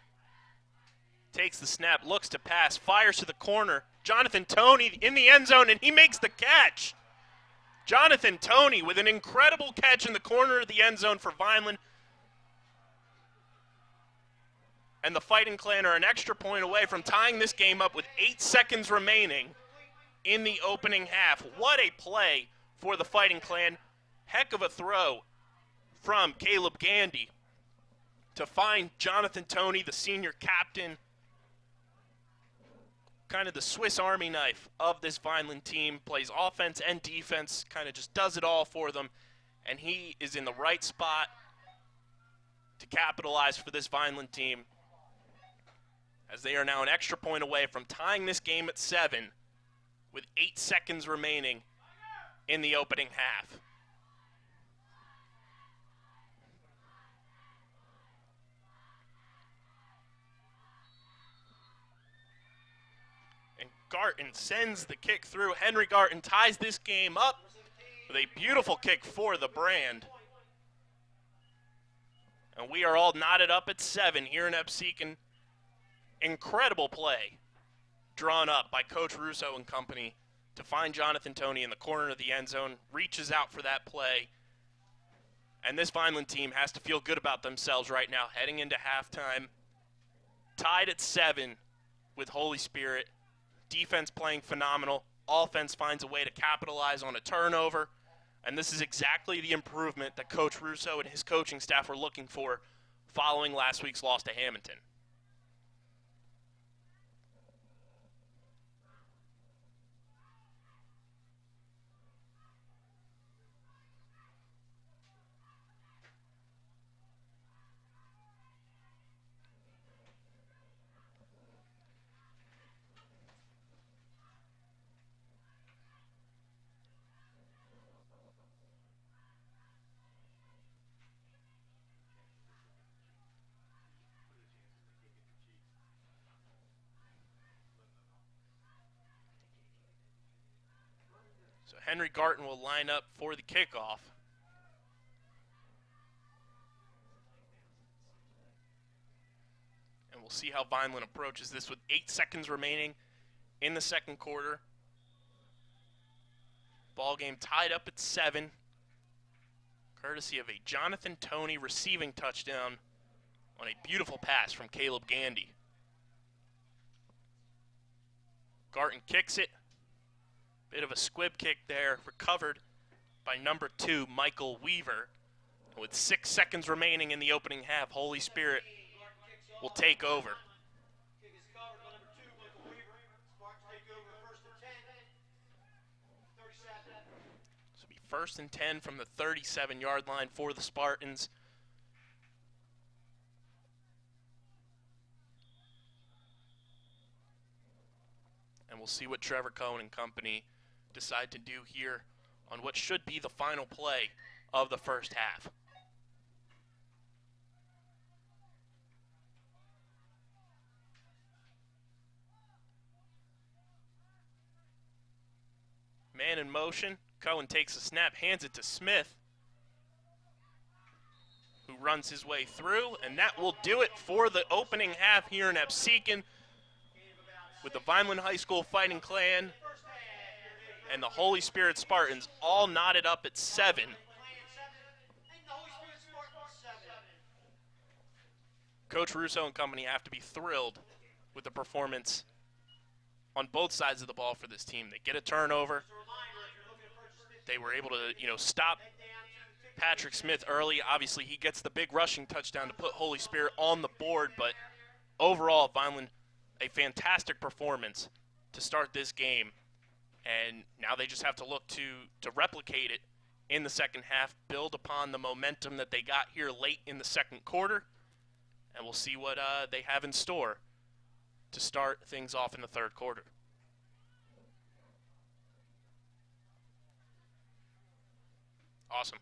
takes the snap, looks to pass, fires to the corner. Jonathan Toney in the end zone, and he makes the catch. Jonathan Toney with an incredible catch in the corner of the end zone for Vineland. And the Fighting Clan are an extra point away from tying this game up with 8 seconds remaining in the opening half. What a play for the Fighting Clan. Heck of a throw from Caleb Gandy to find Jonathan Toney, the senior captain, kind of the Swiss Army knife of this Vineland team, plays offense and defense, kind of just does it all for them, and he is in the right spot to capitalize for this Vineland team, as they are now an extra point away from tying this game at 7 with 8 seconds remaining in the opening half. And Garton sends the kick through. Henry Garton ties this game up with a beautiful kick for the Brand. And we are all knotted up at 7 here in Absecon. Incredible play drawn up by Coach Russo and company to find Jonathan Toney in the corner of the end zone, reaches out for that play. And this Vineland team has to feel good about themselves right now, heading into halftime. Tied at 7 with Holy Spirit. Defense playing phenomenal. Offense finds a way to capitalize on a turnover. And this is exactly the improvement that Coach Russo and his coaching staff were looking for following last week's loss to Hamilton. So Henry Garton will line up for the kickoff. And we'll see how Vineland approaches this with 8 seconds remaining in the second quarter. Ball game tied up at 7. Courtesy of a Jonathan Toney receiving touchdown on a beautiful pass from Caleb Gandy. Garton kicks it. Bit of a squib kick there, recovered by number 2, Michael Weaver. And with 6 seconds remaining in the opening half, Holy Spirit will take over. Kick is covered by number 2, Michael Weaver. Spartans take over first and 10. 37. This will be first and 10 from the 37-yard line for the Spartans. And we'll see what Trevor Cohen and company decide to do here on what should be the final play of the first half. Man in motion. Cohen takes a snap, hands it to Smith, who runs his way through, and that will do it for the opening half here in Absecon, with the Vineland High School Fighting Clan and the Holy Spirit Spartans all knotted up at 7. Coach Russo and company have to be thrilled with the performance on both sides of the ball for this team. They get a turnover. They were able to, stop Patrick Smith early. Obviously, he gets the big rushing touchdown to put Holy Spirit on the board, but overall, Vineland, a fantastic performance to start this game. And now they just have to look to replicate it in the second half, build upon the momentum that they got here late in the second quarter, and we'll see what they have in store to start things off in the third quarter. Awesome.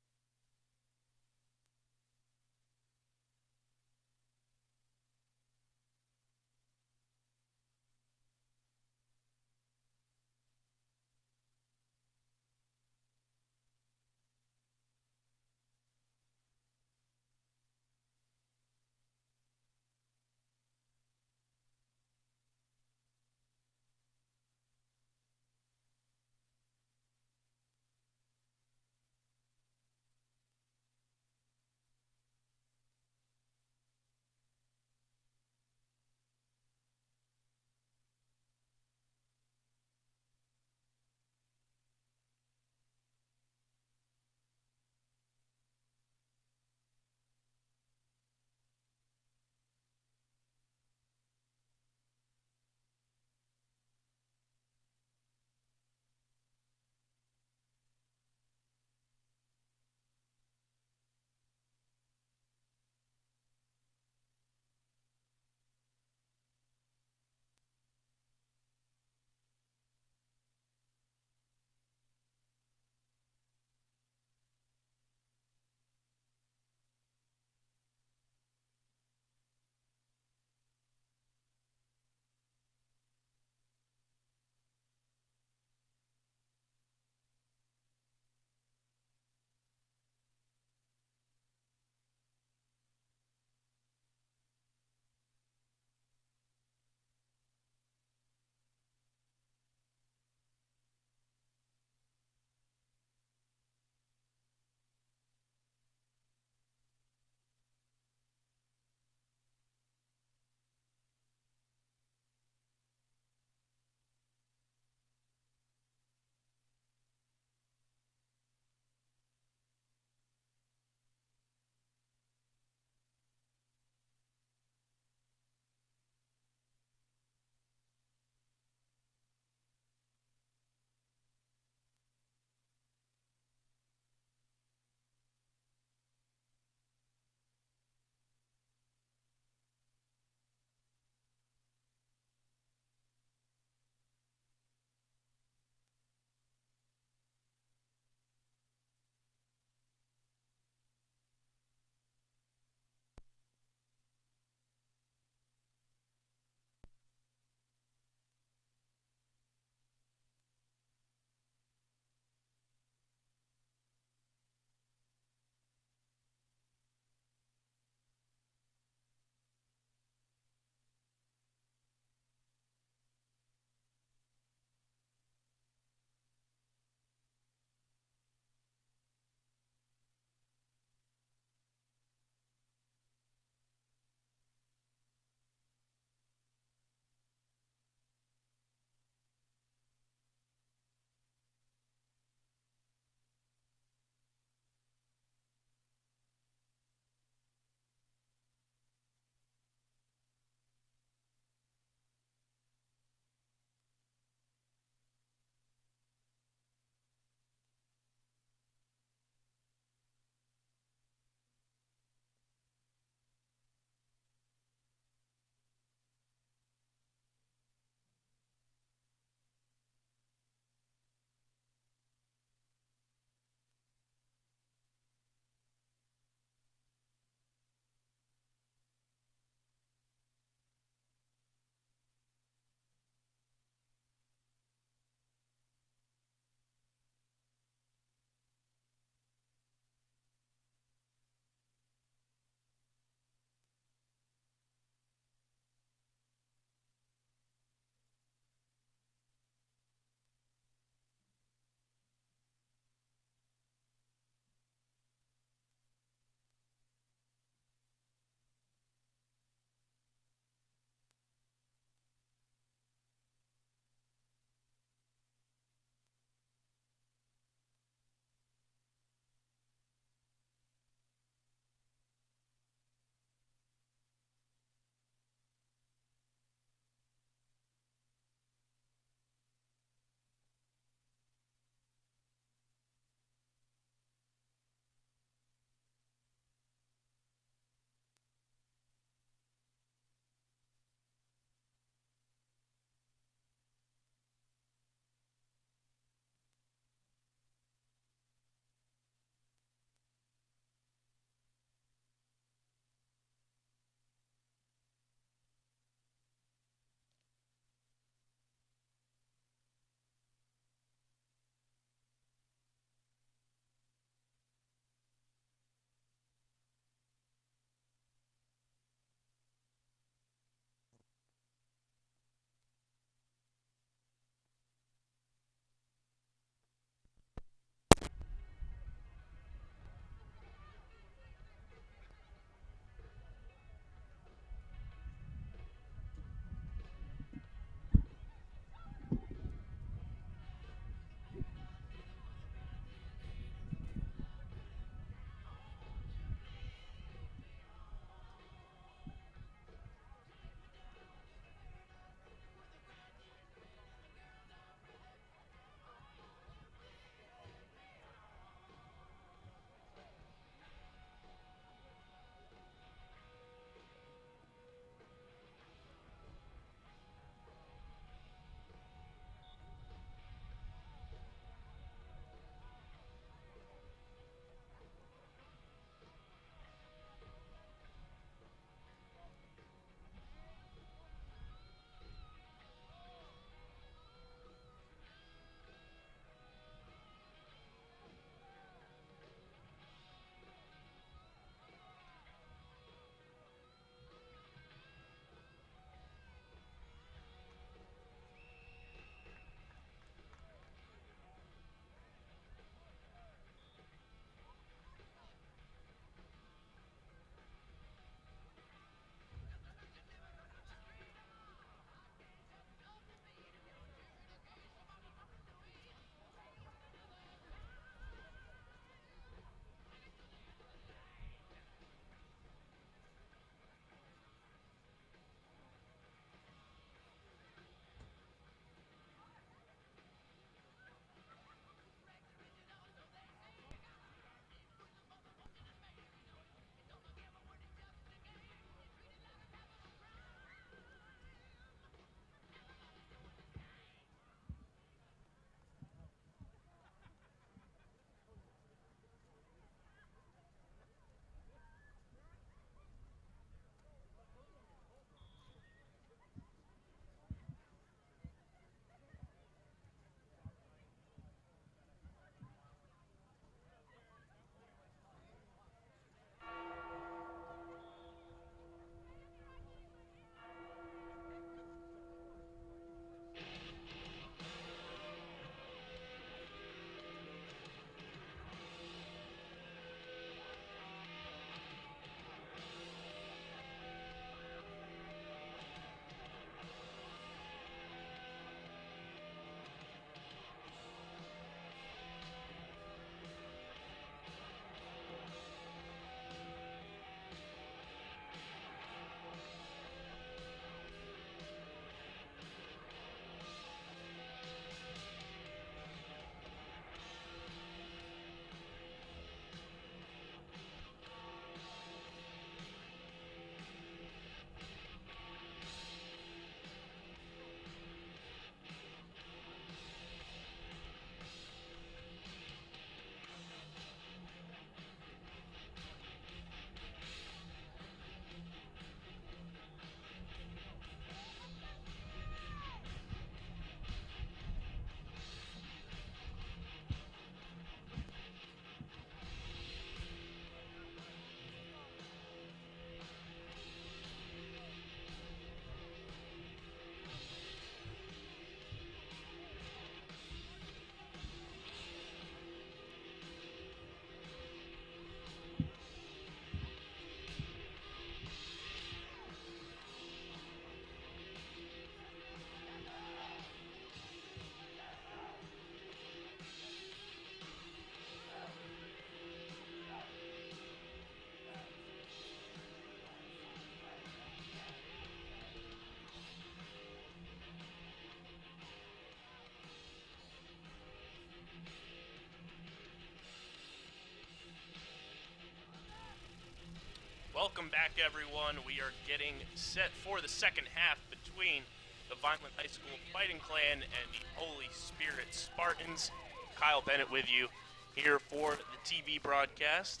Welcome back, everyone. We are getting set for the second half between the Vineland High School Fighting Clan and the Holy Spirit Spartans. Kyle Bennett with you here for the TV broadcast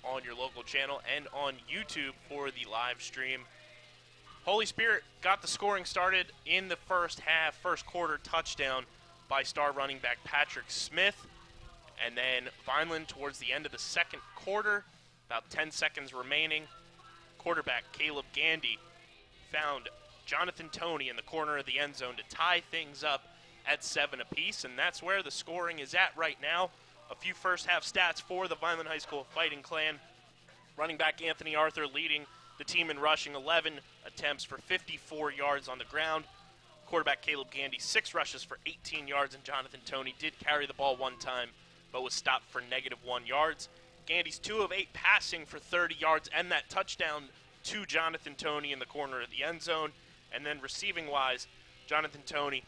on your local channel and on YouTube for the live stream. Holy Spirit got the scoring started in the first half, first quarter touchdown by star running back Patrick Smith. And then Vineland towards the end of the second quarter, about 10 seconds remaining, quarterback Caleb Gandy found Jonathan Toney in the corner of the end zone to tie things up at 7 apiece, and that's where the scoring is at right now. A few first half stats for the Vineland High School Fighting Clan. Running back Anthony Arthur leading the team in rushing, 11 attempts for 54 yards on the ground. Quarterback Caleb Gandy, 6 rushes for 18 yards, and Jonathan Toney did carry the ball one time, but was stopped for -1 yards. Gandy's 2 of 8 passing for 30 yards and that touchdown to Jonathan Toney in the corner of the end zone. And then receiving-wise, Jonathan Toney,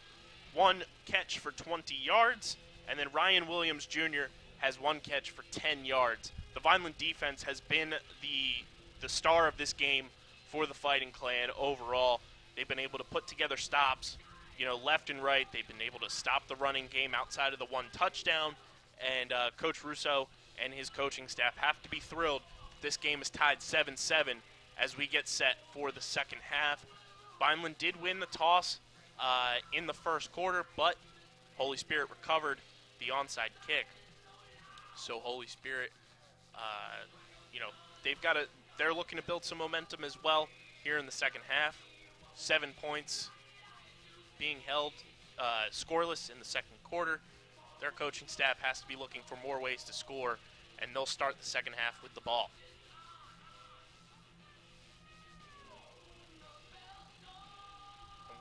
1 catch for 20 yards, and then Ryan Williams Jr. has 1 catch for 10 yards. The Vineland defense has been the star of this game for the Fighting Clan overall. They've been able to put together stops, left and right. They've been able to stop the running game outside of the 1 touchdown, and Coach Russo and his coaching staff have to be thrilled. This game is tied 7-7 as we get set for the second half. Vineland did win the toss in the first quarter, but Holy Spirit recovered the onside kick. So Holy Spirit, they're looking to build some momentum as well here in the second half. 7 points being held scoreless in the second quarter. Their coaching staff has to be looking for more ways to score, and they'll start the second half with the ball.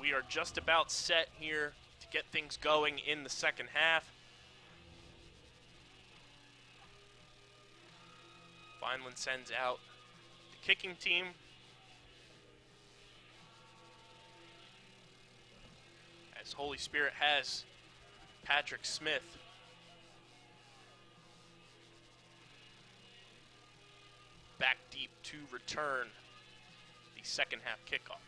We are just about set here to get things going in the second half. Vineland sends out the kicking team. As Holy Spirit has Patrick Smith. Back deep to return the second half kickoff.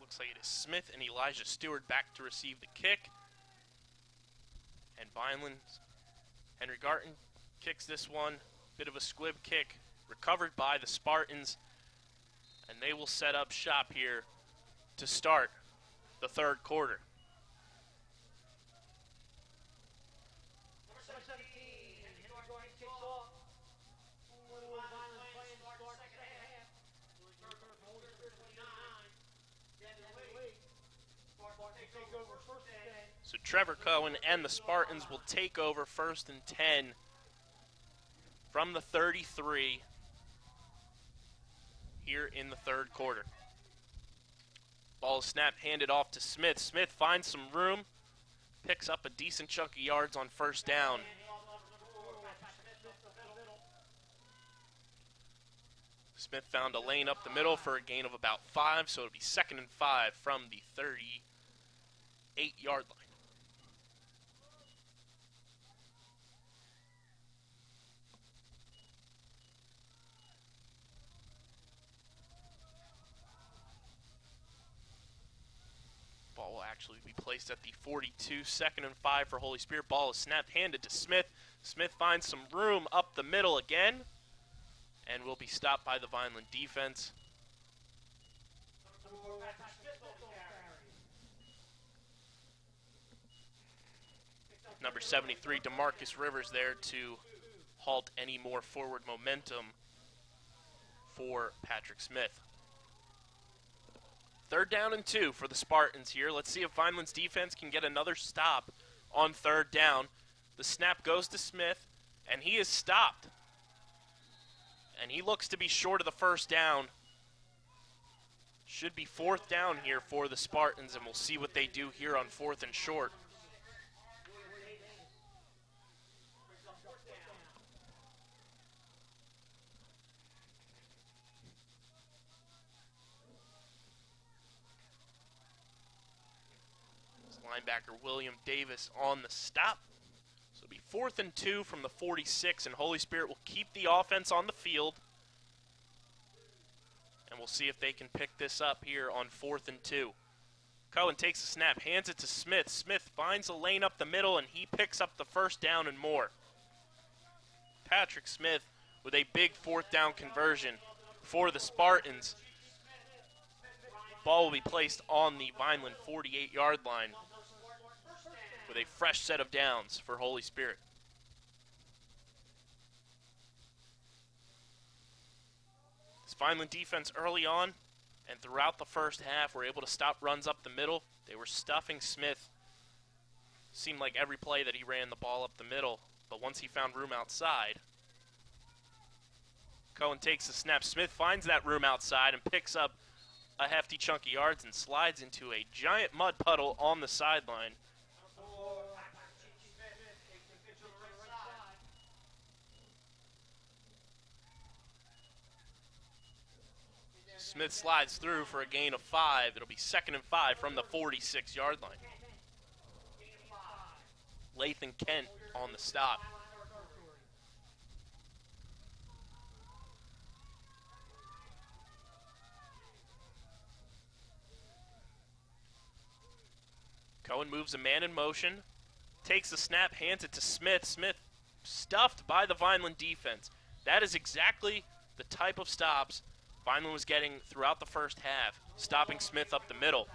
Looks like it is Smith and Elijah Stewart back to receive the kick. And Vineland's Henry Garton kicks this one. Bit of a squib kick recovered by the Spartans. And they will set up shop here to start the third quarter. Number 17, Henry Garden kicks off. Vineland playing starts second half. Holy Spirit 29. Take over first and 10. So Trevor Cohen and the Spartans will take over first and 10 from the 33 here in the third quarter. Ball is snapped, handed off to Smith. Smith finds some room, picks up a decent chunk of yards on first down. Smith found a lane up the middle for a gain of about 5, so it'll be 2nd and 5 from the 38-yard line. Ball will actually be placed at the 42, 2nd and 5 for Holy Spirit. Ball is snapped, handed to Smith. Smith finds some room up the middle again, and will be stopped by the Vineland defense. Number 73, DeMarcus Rivers, there to halt any more forward momentum for Patrick Smith. 3rd down and 2 for the Spartans here. Let's see if Vineland's defense can get another stop on 3rd down. The snap goes to Smith, and he is stopped. And he looks to be short of the first down. Should be 4th down here for the Spartans, and we'll see what they do here on 4th and short. Linebacker William Davis on the stop. So it'll be 4th and 2 from the 46, and Holy Spirit will keep the offense on the field. And we'll see if they can pick this up here on 4th and 2. Cohen takes the snap, hands it to Smith. Smith finds a lane up the middle, and he picks up the first down and more. Patrick Smith with a big 4th down conversion for the Spartans. Ball will be placed on the Vineland 48-yard line with a fresh set of downs for Holy Spirit. This Vineland defense early on and throughout the first half were able to stop runs up the middle. They were stuffing Smith. Seemed like every play that he ran the ball up the middle, but once he found room outside, Cohen takes the snap. Smith finds that room outside and picks up a hefty chunk of yards and slides into a giant mud puddle on the sideline. Smith slides through for a gain of 5. It'll be 2nd and 5 from the 46-yard line. Lathan Kent on the stop. Cohen moves a man in motion, takes the snap, hands it to Smith. Smith stuffed by the Vineland defense. That is exactly the type of stops Vineland was getting throughout the first half, stopping Smith up the middle.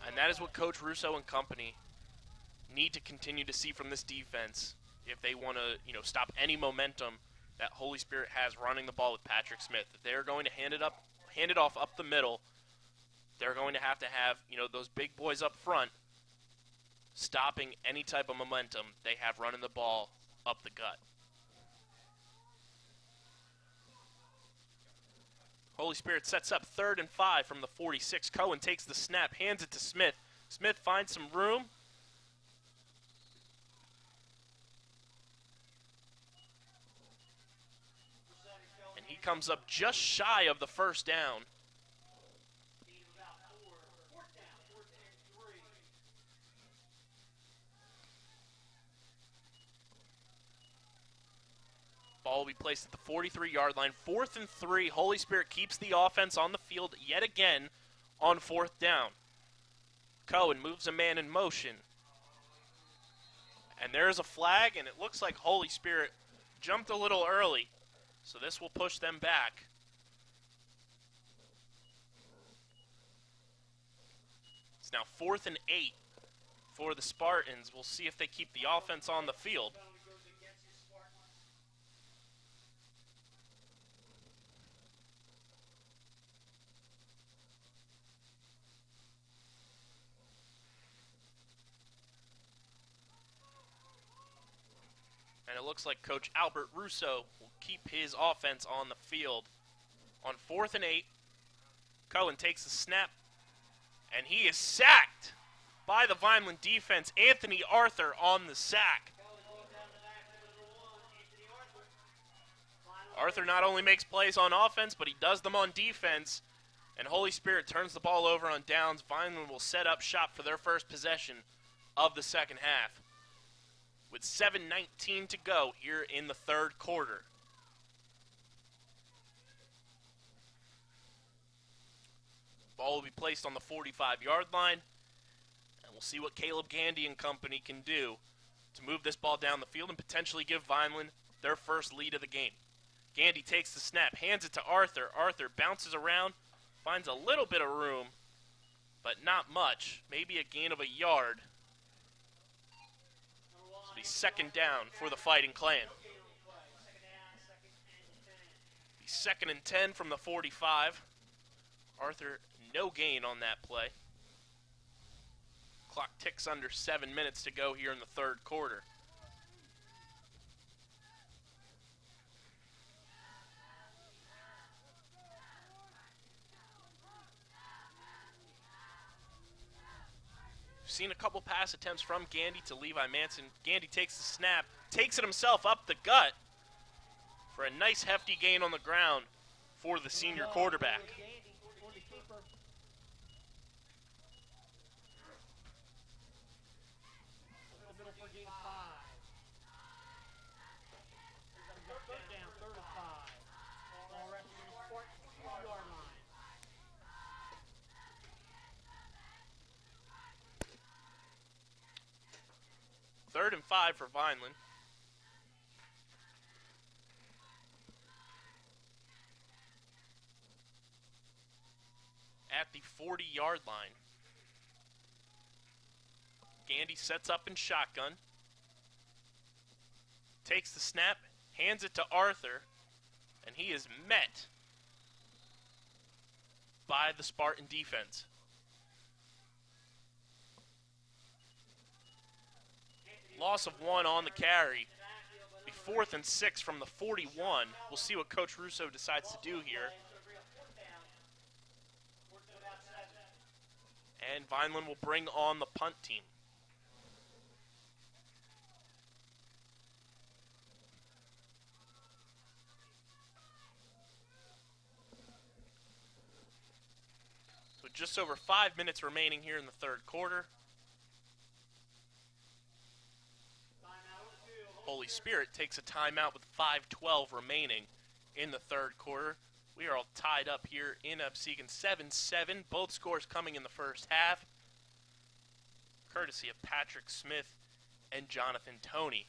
And that is what Coach Russo and company need to continue to see from this defense if they want to, stop any momentum that Holy Spirit has running the ball with Patrick Smith. If they're going to hand it off up the middle, they're going to have, those big boys up front stopping any type of momentum they have running the ball up the gut. Holy Spirit sets up 3rd and 5 from the 46. Cohen takes the snap, hands it to Smith. Smith finds some room. And he comes up just shy of the first down. Ball will be placed at the 43-yard line. 4th and 3. Holy Spirit keeps the offense on the field yet again on 4th down. Cohen moves a man in motion. And there's a flag, and it looks like Holy Spirit jumped a little early. So this will push them back. It's now 4th and 8 for the Spartans. We'll see if they keep the offense on the field. And it looks like Coach Albert Russo will keep his offense on the field. On 4th and 8, Cohen takes the snap, and he is sacked by the Vineland defense. Anthony Arthur on the sack. Arthur not only makes plays on offense, but he does them on defense. And Holy Spirit turns the ball over on downs. Vineland will set up shop for their first possession of the second half, with 7:19 to go here in the third quarter. Ball will be placed on the 45-yard line, and we'll see what Caleb Gandy and company can do to move this ball down the field and potentially give Vineland their first lead of the game. Gandy takes the snap, hands it to Arthur. Arthur bounces around, finds a little bit of room, but not much, maybe a gain of a yard. Be 2nd down for the Fighting Clan. Be 2nd and 10 from the 45. Arthur, no gain on that play. Clock ticks under 7 minutes to go here in the third quarter. Seen a couple pass attempts from Gandy to Levi Manson. Gandy takes the snap, takes it himself up the gut for a nice hefty gain on the ground for the senior quarterback. 5. Brings up third down, 3rd and 5. Ball resting on the Spartan 2-yard line. Third and 5 for Vineland. At the 40-yard line. Gandy sets up in shotgun. Takes the snap, hands it to Arthur, and he is met by the Spartan defense. Loss of 1 on the carry. Be 4th and 6 from the 41. We'll see what Coach Russo decides to do here. And Vineland will bring on the punt team. So just over 5 minutes remaining here in the third quarter. Holy Spirit takes a timeout with 5:12 remaining in the third quarter. We are all tied up here in Absecon 7-7. Both scores coming in the first half, courtesy of Patrick Smith and Jonathan Toney.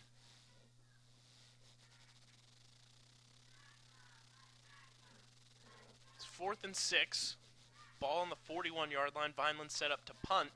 It's 4th and 6. Ball on the 41-yard line. Vineland set up to punt.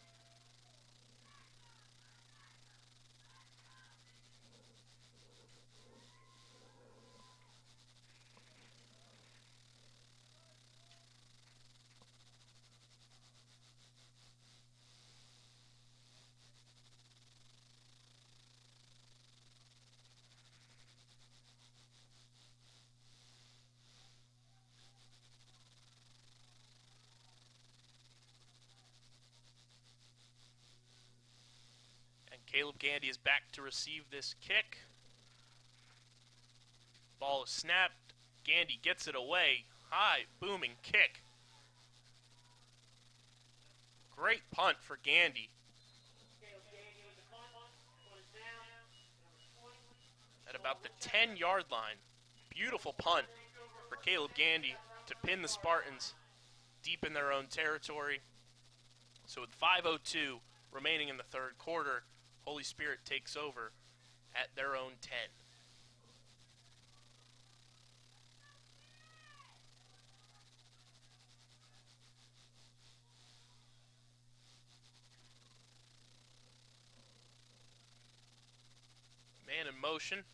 Caleb Gandy is back to receive this kick. Ball is snapped. Gandy gets it away. High, booming kick. Great punt for Gandy. At about the 10-yard line. Beautiful punt for Caleb Gandy to pin the Spartans deep in their own territory. So with 5:02 remaining in the third quarter, Holy Spirit takes over at their own 10. Man in motion.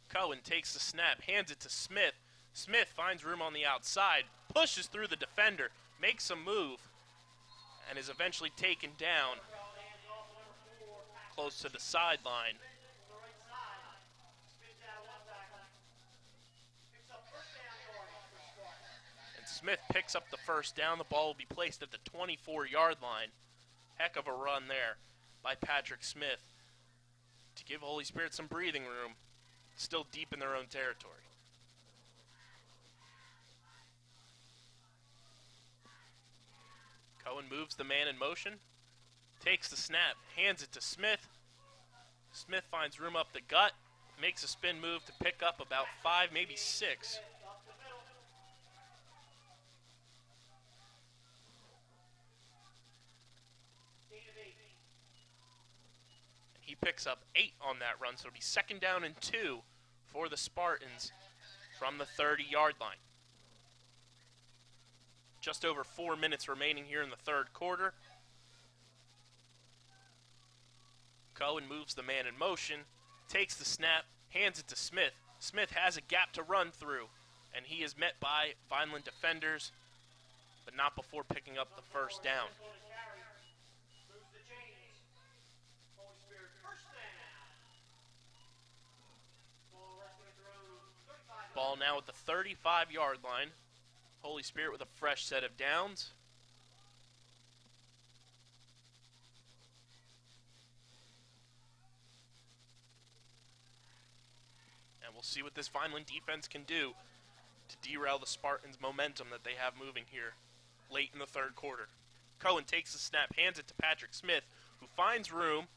Cohen takes the snap, hands it to Smith. Smith finds room on the outside, pushes through the defender, makes a move, and is eventually taken down close to the sideline. And Smith picks up the first down. The ball will be placed at the 24-yard line. Heck of a run there by Patrick Smith to give Holy Spirit some breathing room, still deep in their own territory. Cohen moves the man in motion, takes the snap, hands it to Smith. Smith finds room up the gut, makes a spin move to pick up about 5, maybe 6. And he picks up 8 on that run, so it'll be 2nd down and 2 for the Spartans from the 30-yard line. Just over 4 minutes remaining here in the third quarter. Cohen moves the man in motion, takes the snap, hands it to Smith. Smith has a gap to run through, and he is met by Vineland defenders, but not before picking up the first down. Ball now at the 35-yard line. Holy Spirit with a fresh set of downs. And we'll see what this Vineland defense can do to derail the Spartans' momentum that they have moving here late in the third quarter. Cohen takes the snap, hands it to Patrick Smith, who finds room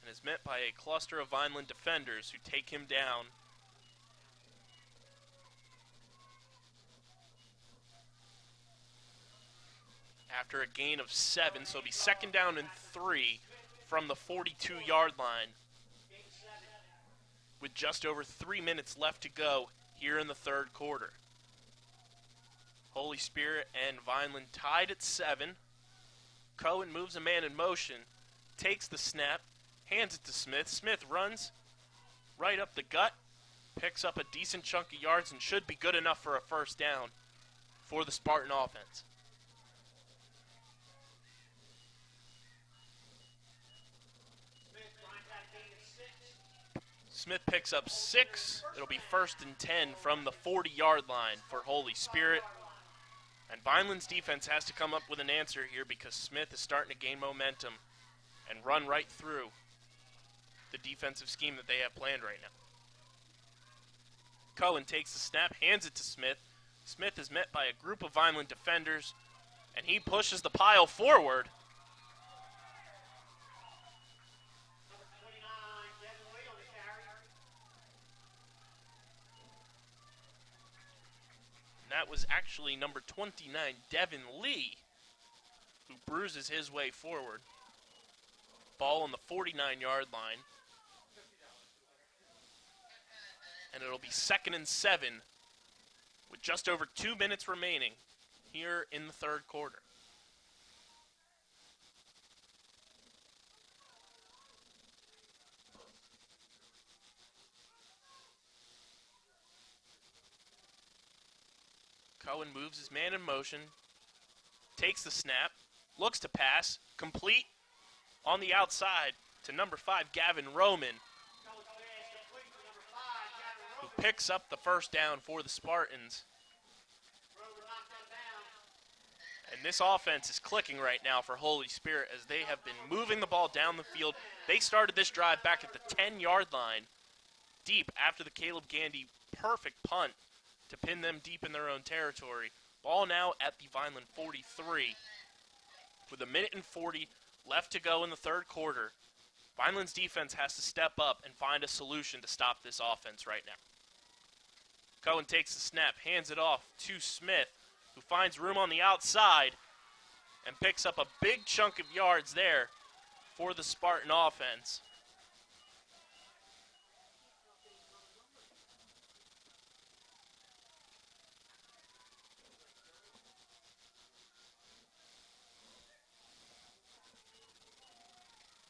and a cluster of Vineland defenders who take him down. After a gain of 7, so it'll be second down and 3 from the 42-yard line with just over 3 minutes left to go here in the third quarter. Holy Spirit and Vineland tied at 7. Cohen moves a man in motion, takes the snap, hands it to Smith. Smith runs right up the gut, picks up a decent chunk of yards, and should be good enough for a first down for the Spartan offense. Smith picks up 6. It'll be first and 10 from the 40-yard line for Holy Spirit. And Vineland's defense has to come up with an answer here because Smith is starting to gain momentum and run right through the defensive scheme that they have planned right now. Cohen takes the snap, hands it to Smith. Smith is met by a group of Vineland defenders, and he pushes the pile forward. That was actually number 29, Devin Lee, who bruises his way forward. Ball on the 49-yard line. And it'll be second and 7 with just over 2 minutes remaining here in the third quarter. Cohen moves his man in motion, takes the snap, looks to pass, complete on the outside to number 5, Gavin Roman, who picks up the first down for the Spartans. And this offense is clicking right now for Holy Spirit as they have been moving the ball down the field. They started this drive back at the 10-yard line, deep after the Caleb Gandy perfect punt to pin them deep in their own territory. Ball now at the Vineland 43 with 1:40 left to go in the third quarter. Vineland's defense has to step up and find a solution to stop this offense right now. Cohen takes the snap, hands it off to Smith, who finds room on the outside and picks up a big chunk of yards there for the Spartan offense.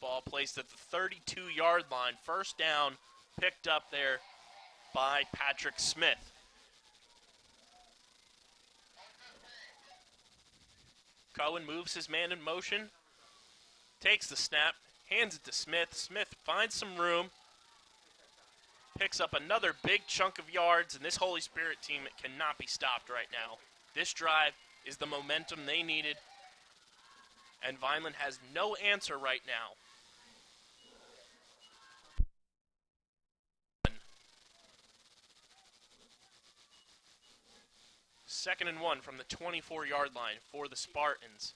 Ball placed at the 32-yard line. First down picked up there by Patrick Smith. Cohen moves his man in motion, takes the snap, hands it to Smith. Smith finds some room, picks up another big chunk of yards, and this Holy Spirit team cannot be stopped right now. This drive is the momentum they needed, and Vineland has no answer right now. Second and 1 from the 24-yard line for the Spartans.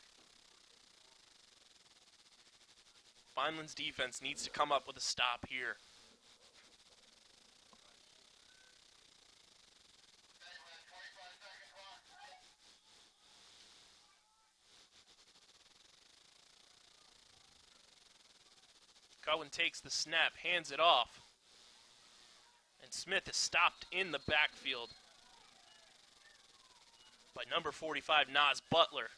Vineland's defense needs to come up with a stop here. Cohen takes the snap, hands it off. And Smith is stopped in the backfield by number 45, Nas Butler.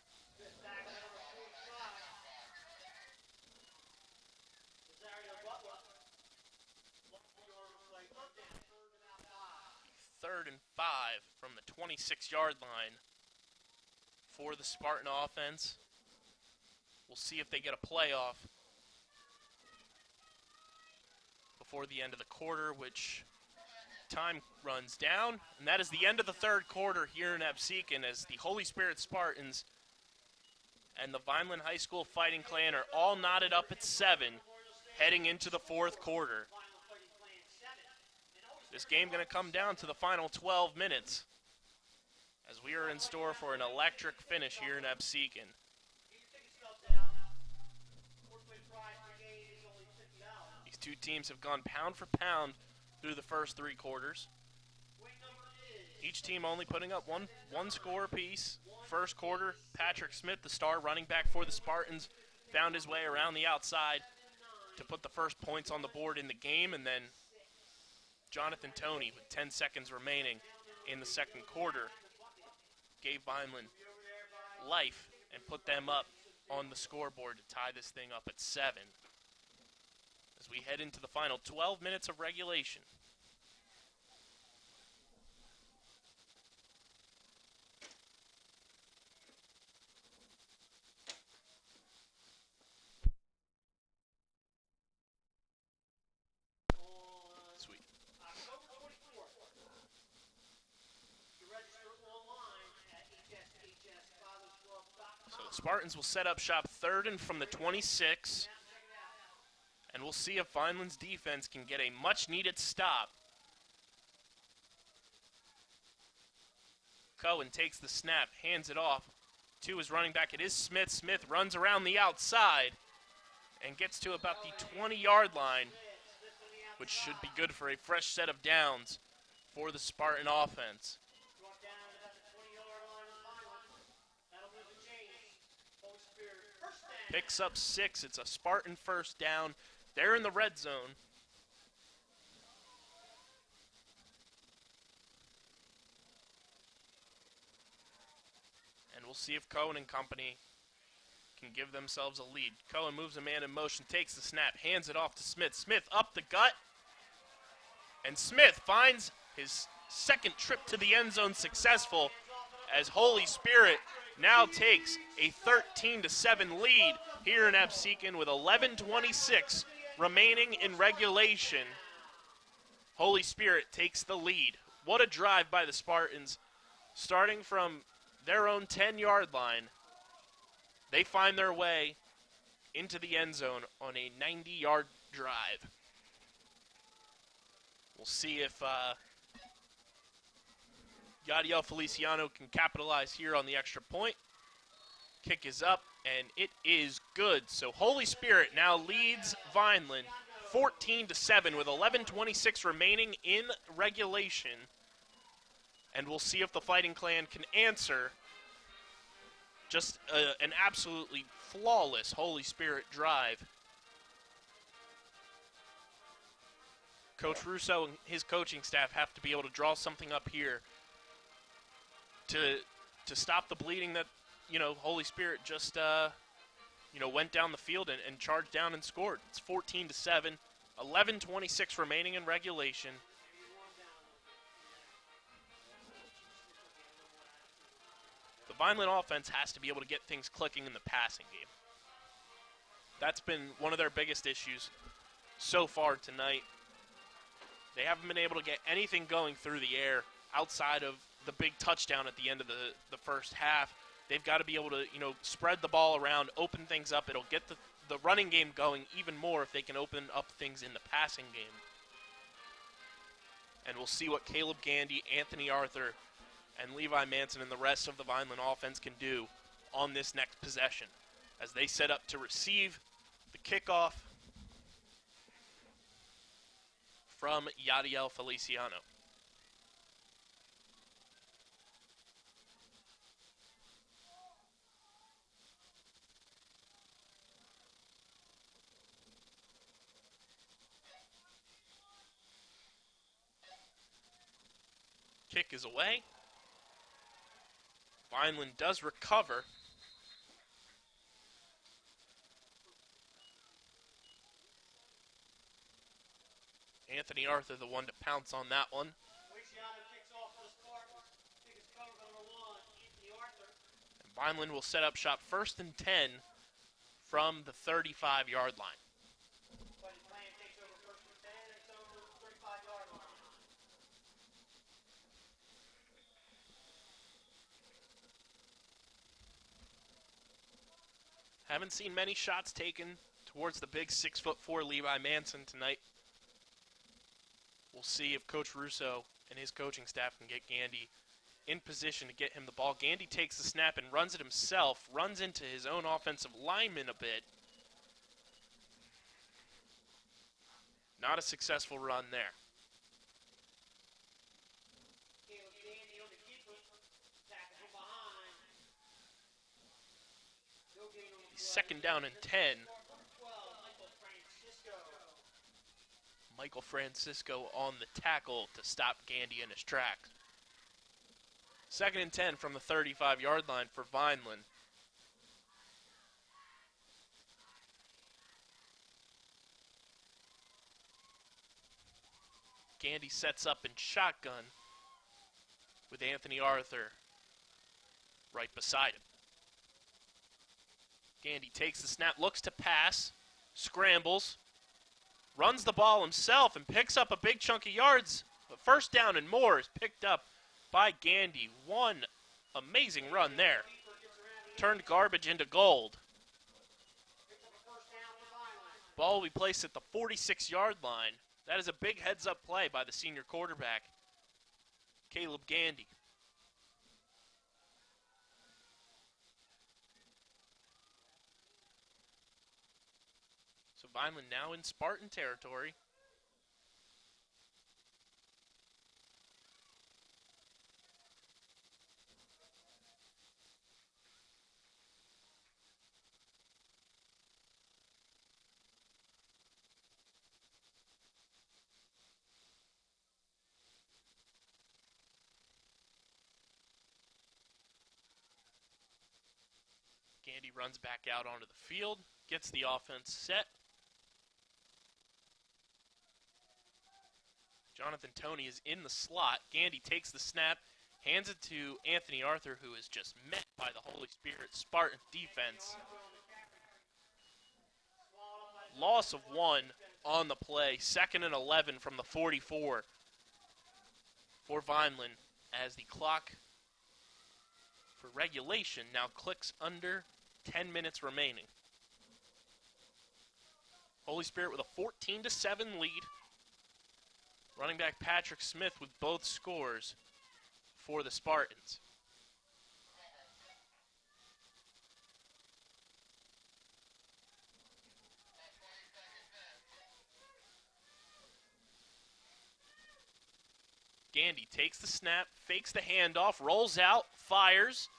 Third and 5 from the 26-yard line for the Spartan offense. We'll see if they get a playoff before the end of the quarter, which time runs down, and that is the end of the third quarter here in Absecon as the Holy Spirit Spartans and the Vineland High School Fighting Clan are all knotted up at 7 heading into the fourth quarter. This game going to come down to the final 12 minutes as we are in store for an electric finish here in Absecon. These two teams have gone pound for pound through the first three quarters. Each team only putting up one score apiece. First quarter, Patrick Smith, the star running back for the Spartans, found his way around the outside to put the first points on the board in the game, and then Jonathan Toney, with 10 seconds remaining in the second quarter, gave Vineland life and put them up on the scoreboard to tie this thing up at 7. As we head into the final 12 minutes of regulation. Sweet. So the Spartans will set up shop third and from the 26. And we'll see if Vineland's defense can get a much-needed stop. Cohen takes the snap, hands it off to his running back. It is Smith. Smith runs around the outside and gets to about the 20-yard line, which should be good for a fresh set of downs for the Spartan offense. Picks up 6. It's a Spartan first down. They're in the red zone. And we'll see if Cohen and company can give themselves a lead. Cohen moves a man in motion, takes the snap, hands it off to Smith. Smith up the gut. And Smith finds his second trip to the end zone successful as Holy Spirit now takes a 13-7 lead here in Absecon with 11:26 remaining in regulation. Holy Spirit takes the lead. What a drive by the Spartans. Starting from their own 10-yard line, they find their way into the end zone on a 90-yard drive. We'll see if Yadiel Feliciano can capitalize here on the extra point. Kick is up, and it is good. So Holy Spirit now leads Vineland 14-7 with 11:26 remaining in regulation. And we'll see if the Fighting Clan can answer just an absolutely flawless Holy Spirit drive. Coach Russo and his coaching staff have to be able to draw something up here to stop the bleeding that, Holy Spirit just, went down the field and charged down and scored. It's 14-7, 11:26 remaining in regulation. The Vineland offense has to be able to get things clicking in the passing game. That's been one of their biggest issues so far tonight. They haven't been able to get anything going through the air outside of the big touchdown at the end of the first half. They've got to be able to, spread the ball around, open things up. It'll get the running game going even more if they can open up things in the passing game. And we'll see what Caleb Gandy, Anthony Arthur, and Levi Manson and the rest of the Vineland offense can do on this next possession as they set up to receive the kickoff from Yadiel Feliciano. Kick is away. Vineland does recover. Anthony Arthur, the one to pounce on that one. And Vineland will set up shop first and 10 from the 35-yard line. Haven't seen many shots taken towards the big 6'4" Levi Manson tonight. We'll see if Coach Russo and his coaching staff can get Gandy in position to get him the ball. Gandy takes the snap and runs it himself, runs into his own offensive lineman a bit. Not a successful run there. Caleb Gandy on the keeper. Tackle from behind. No gain on the play. Second down and 10. 12, Michael Francisco. Michael Francisco on the tackle to stop Gandy in his tracks. Second and 10 from the 35-yard line for Vineland. Gandy sets up in shotgun with Anthony Arthur right beside him. Gandy takes the snap, looks to pass, scrambles, runs the ball himself, and picks up a big chunk of yards. But first down and more is picked up by Gandy. One amazing run there. Turned garbage into gold. Ball will be placed at the 46-yard line. That is a big heads-up play by the senior quarterback, Caleb Gandy. So Vineland now in Spartan territory. Gandy runs back out onto the field, gets the offense set. Jonathan Toney is in the slot. Gandy takes the snap, hands it to Anthony Arthur, who is just met by the Holy Spirit Spartan defense. Loss of 1 on the play. 2nd and 11 from the 44 for Vineland as the clock for regulation now clicks under 10 minutes remaining. Holy Spirit with a 14-7 lead. Running back Patrick Smith with both scores for the Spartans. Gandy takes the snap, fakes the handoff, rolls out, fires,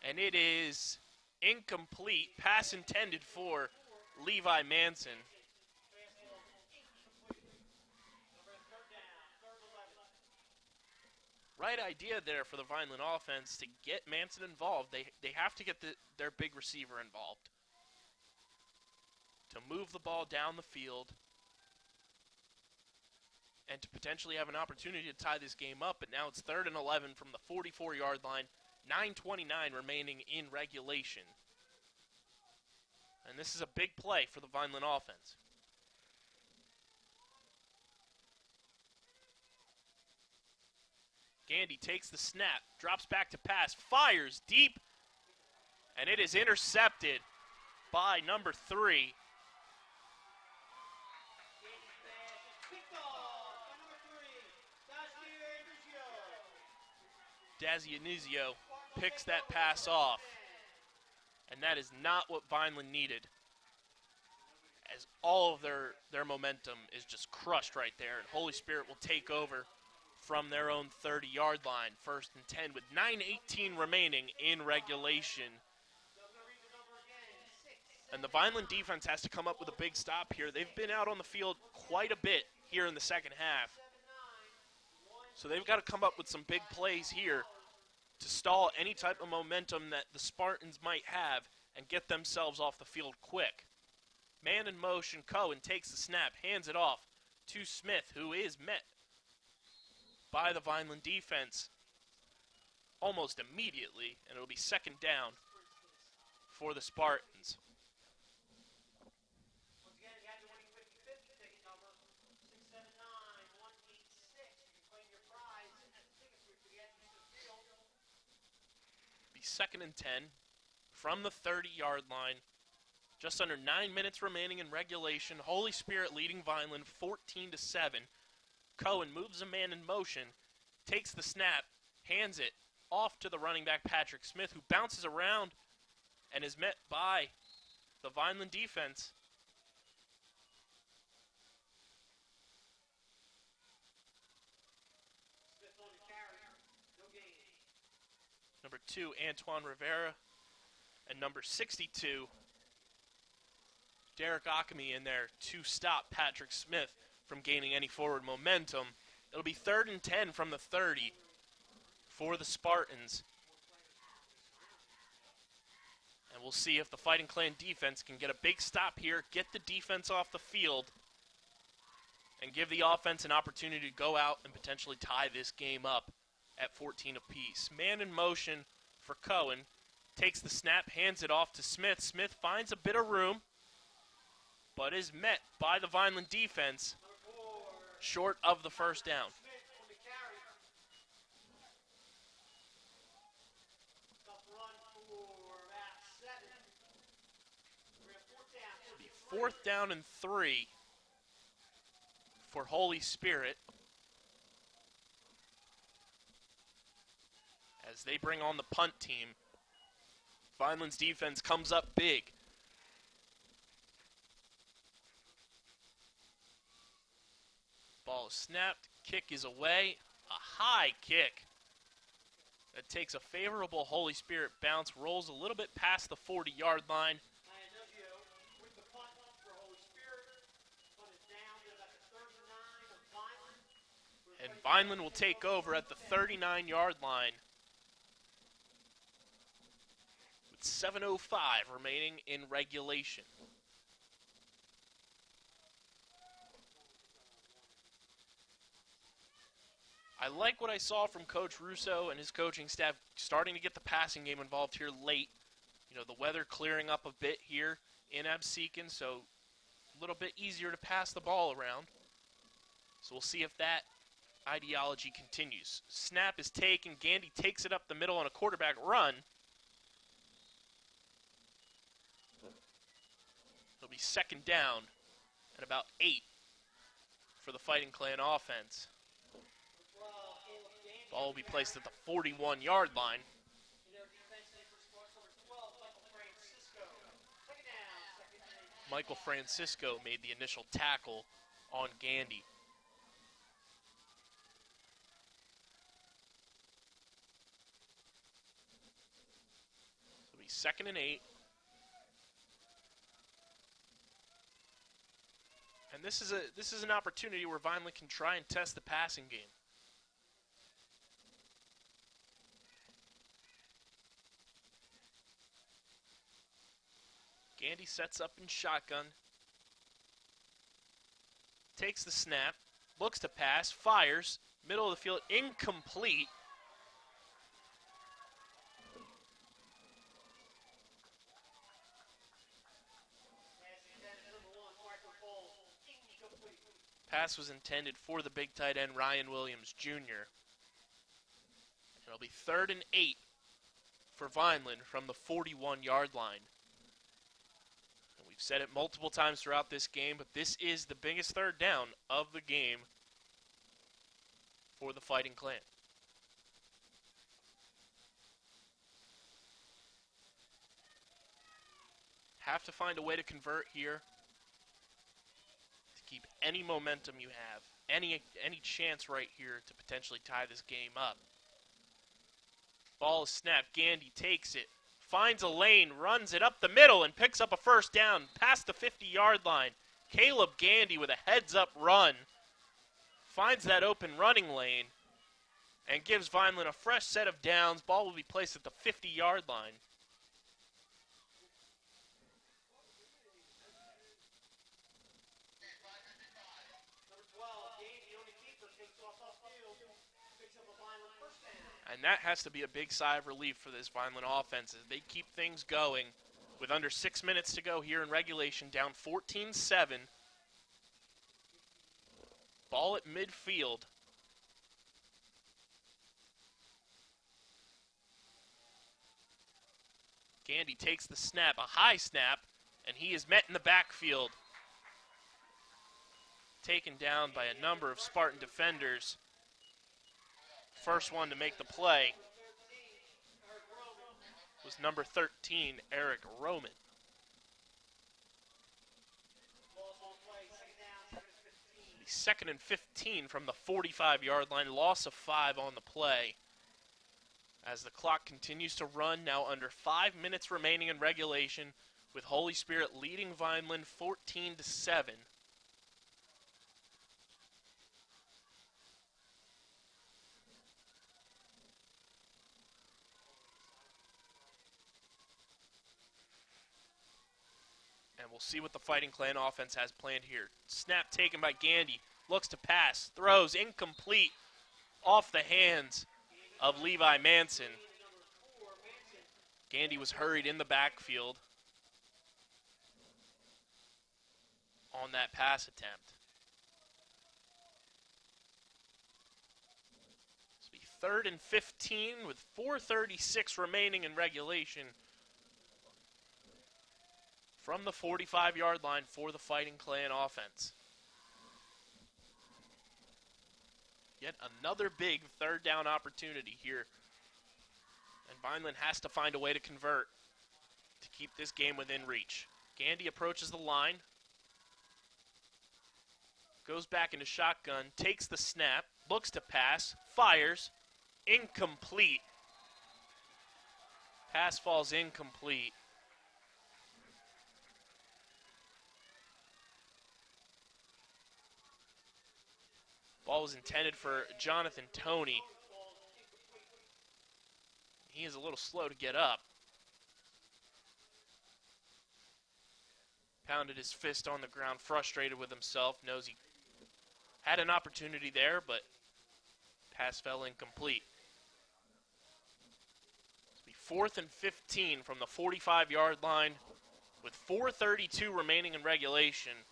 and it is incomplete. Pass intended for Levi Manson. Right idea there for the Vineland offense to get Manson involved. They have to get their big receiver involved to move the ball down the field and to potentially have an opportunity to tie this game up. But now it's 3rd and 11 from the 44-yard line, 9:29 remaining in regulation. And this is a big play for the Vineland offense. Gandy takes the snap, drops back to pass, fires deep, and it is intercepted by number 3. Dazianizio picks that pass off, and that is not what Vineland needed, as all of their momentum is just crushed right there, and Holy Spirit will take over from their own 30-yard line. 1st and 10 with 9:18 remaining in regulation. And the Vineland defense has to come up with a big stop here. They've been out on the field quite a bit here in the second half. So they've got to come up with some big plays here to stall any type of momentum that the Spartans might have and get themselves off the field quick. Man in motion, Cohen takes the snap, hands it off to Smith, who is met by the Vineland defense almost immediately, and it'll be 2nd down for the Spartans. Once again, if you have the winning 50-50 ticket number, 679-186. You can claim your prize at the ticket booth to the entrance to the field. Be 2nd and 10 from the 30-yard line. Just under 9 minutes remaining in regulation. Holy Spirit leading Vineland 14-7. Cohen moves a man in motion, takes the snap, hands it off to the running back Patrick Smith, who bounces around and is met by the Vineland defense. Number 2, Antoine Rivera. And number 62, Derek Akami in there to stop Patrick Smith from gaining any forward momentum. It'll be 3rd and 10 from the 30 for the Spartans. And we'll see if the Fighting Clan defense can get a big stop here, get the defense off the field, and give the offense an opportunity to go out and potentially tie this game up at 14 apiece. Man in motion for Cohen. Takes the snap, hands it off to Smith. Smith finds a bit of room, but is met by the Vineland defense short of the first down. It'll be 4th down and 3 for Holy Spirit as they bring on the punt team. Vineland's defense comes up big. Ball is snapped. Kick is away. A high kick that takes a favorable Holy Spirit bounce, rolls a little bit past the 40-yard line. And Vineland will take over at the 39-yard line. 7:05 remaining in regulation. I like what I saw from Coach Russo and his coaching staff starting to get the passing game involved here late. You know, the weather clearing up a bit here in Absecon, so a little bit easier to pass the ball around. So we'll see if that ideology continues. Snap is taken. Gandy takes it up the middle on a quarterback run. It'll be 2nd down and about 8 for the Fighting Clan offense. Ball will be placed at the 41-yard line. Michael Francisco made the initial tackle on Gandy. It'll be 2nd and 8. And this is an opportunity where Vineland can try and test the passing game. Gandy sets up in shotgun. Takes the snap. Looks to pass. Fires. Middle of the field. Incomplete. Pass was intended for the big tight end, Ryan Williams, Jr. It'll be 3rd and 8 for Vineland from the 41-yard line. And we've said it multiple times throughout this game, but this is the biggest 3rd down of the game for the Fighting Clan. Have to find a way to convert here. Keep any momentum you have, any chance right here to potentially tie this game up. Ball is snapped. Gandy takes it, finds a lane, runs it up the middle, and picks up a 1st down past the 50-yard line. Caleb Gandy with a heads-up run finds that open running lane and gives Vineland a fresh set of downs. Ball will be placed at the 50-yard line. And that has to be a big sigh of relief for this Vineland offense as they keep things going with under 6 minutes to go here in regulation, down 14-7. Ball at midfield. Gandy takes the snap, a high snap, and he is met in the backfield. Taken down by a number of Spartan defenders. First one to make the play was number 13, Eric Roman. 2nd and 15 from the 45-yard line. Loss of 5 on the play As the clock continues to run, now under 5 minutes remaining in regulation, with Holy Spirit leading Vineland 14-7. And we'll see what the Fighting Clan offense has planned here. Snap taken by Gandy. Looks to pass. Throws incomplete. Off the hands of Levi Manson. Gandy was hurried in the backfield on that pass attempt. This will be 3rd and 15 with 4:36 remaining in regulation. From the 45-yard line for the Fighting Clan offense. Yet another big 3rd down opportunity here. And Vineland has to find a way to convert to keep this game within reach. Gandy approaches the line. Goes back into shotgun, takes the snap, looks to pass, fires, incomplete. Pass falls incomplete. Ball was intended for Jonathan Toney. He is a little slow to get up. Pounded his fist on the ground, frustrated with himself. Knows he had an opportunity there, but pass fell incomplete. It'll be 4th and 15 from the 45-yard line with 4:32 remaining in regulation.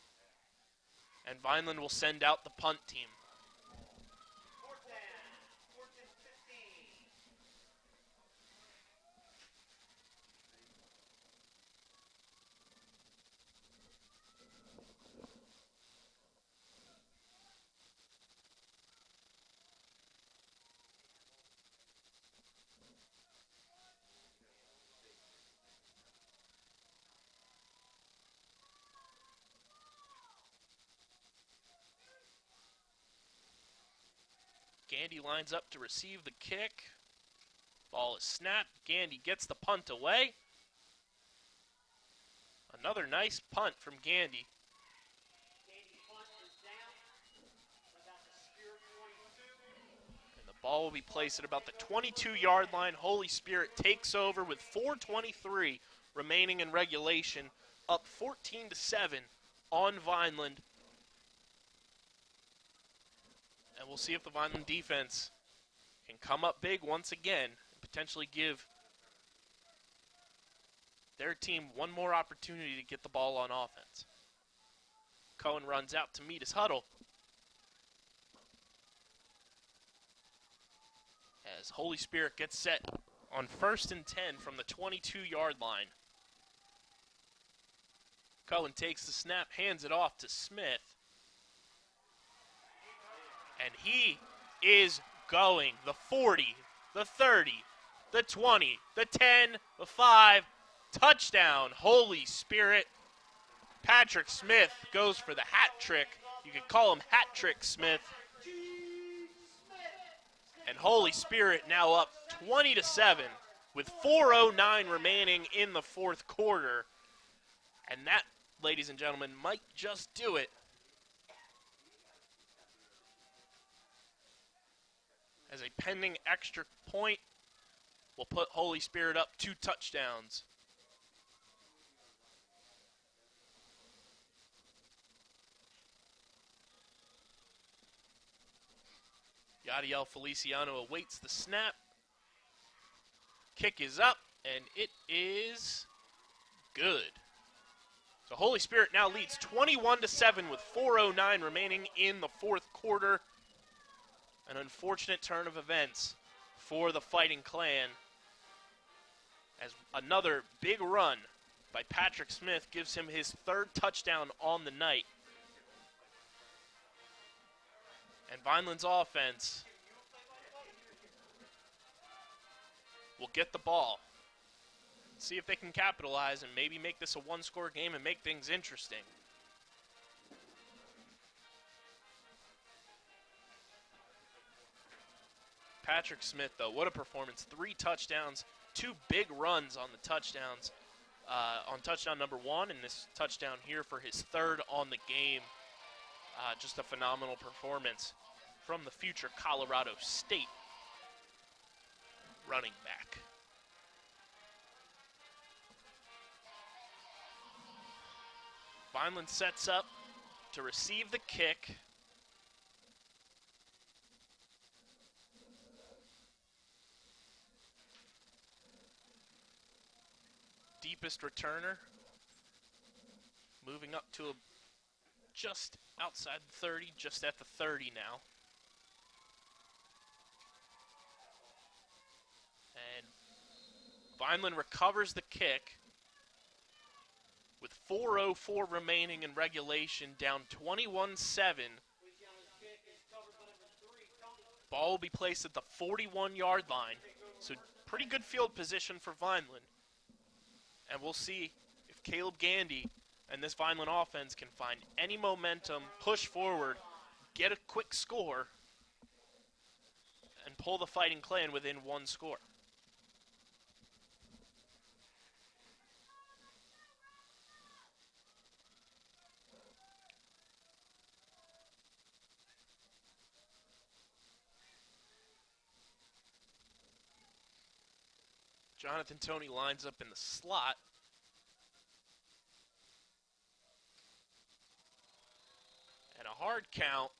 And Vineland will send out the punt team. Gandy lines up to receive the kick. Ball is snapped. Gandy gets the punt away. Another nice punt from Gandy. And the ball will be placed at about the 22-yard line. Holy Spirit takes over with 4:23 remaining in regulation, up 14-7 on Vineland. And we'll see if the Vineland defense can come up big once again and potentially give their team one more opportunity to get the ball on offense. Cohen runs out to meet his huddle as Holy Spirit gets set on 1st and 10 from the 22-yard line. Cohen takes the snap, hands it off to Smith. And he is going. The 40, the 30, the 20, the 10, the 5. Touchdown, Holy Spirit. Patrick Smith goes for the hat trick. You could call him Hat Trick Smith. And Holy Spirit now up 20-7 with 4:09 remaining in the 4th quarter. And that, ladies and gentlemen, might just do it. As a pending extra point will put Holy Spirit up 2 touchdowns. Yadiel Feliciano awaits the snap. Kick is up, and it is good. So Holy Spirit now leads 21-7 with 4:09 remaining in the 4th quarter. An unfortunate turn of events for the Fighting Clan, as another big run by Patrick Smith gives him his 3rd touchdown on the night. And Vineland's offense will get the ball, see if they can capitalize and maybe make this a 1-score game and make things interesting. Patrick Smith, though, what a performance. 3 touchdowns, 2 big runs on the touchdowns. On touchdown number 1 and this touchdown here for his 3rd on the game. Just a phenomenal performance from the future Colorado State running back. Vineland sets up to receive the kick. Deepest returner. Moving up to just outside the 30, just at the 30 now. And Vineland recovers the kick with 4:04 remaining in regulation, down 21-7. Ball will be placed at the 41-yard line, so pretty good field position for Vineland. And we'll see if Caleb Gandy and this Vineland offense can find any momentum, push forward, get a quick score, and pull the Fighting Clan within 1 score. Jonathan Toney lines up in the slot. And a hard count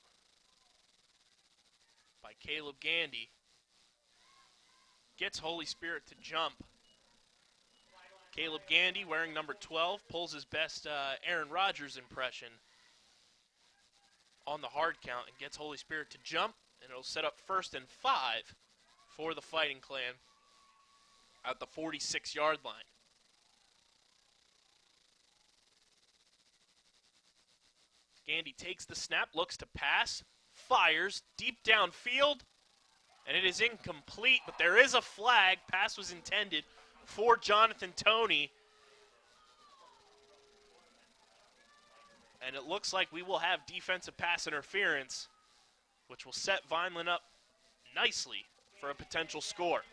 by Caleb Gandy gets Holy Spirit to jump. Caleb Gandy, wearing number 12, pulls his best Aaron Rodgers impression on the hard count and gets Holy Spirit to jump, and it'll set up 1st and 5 for the Fighting Clan at the 46-yard line. Gandy takes the snap, looks to pass, fires deep downfield, and it is incomplete, but there is a flag. Pass was intended for Jonathan Toney. And it looks like we will have defensive pass interference, which will set Vineland up nicely for a potential score.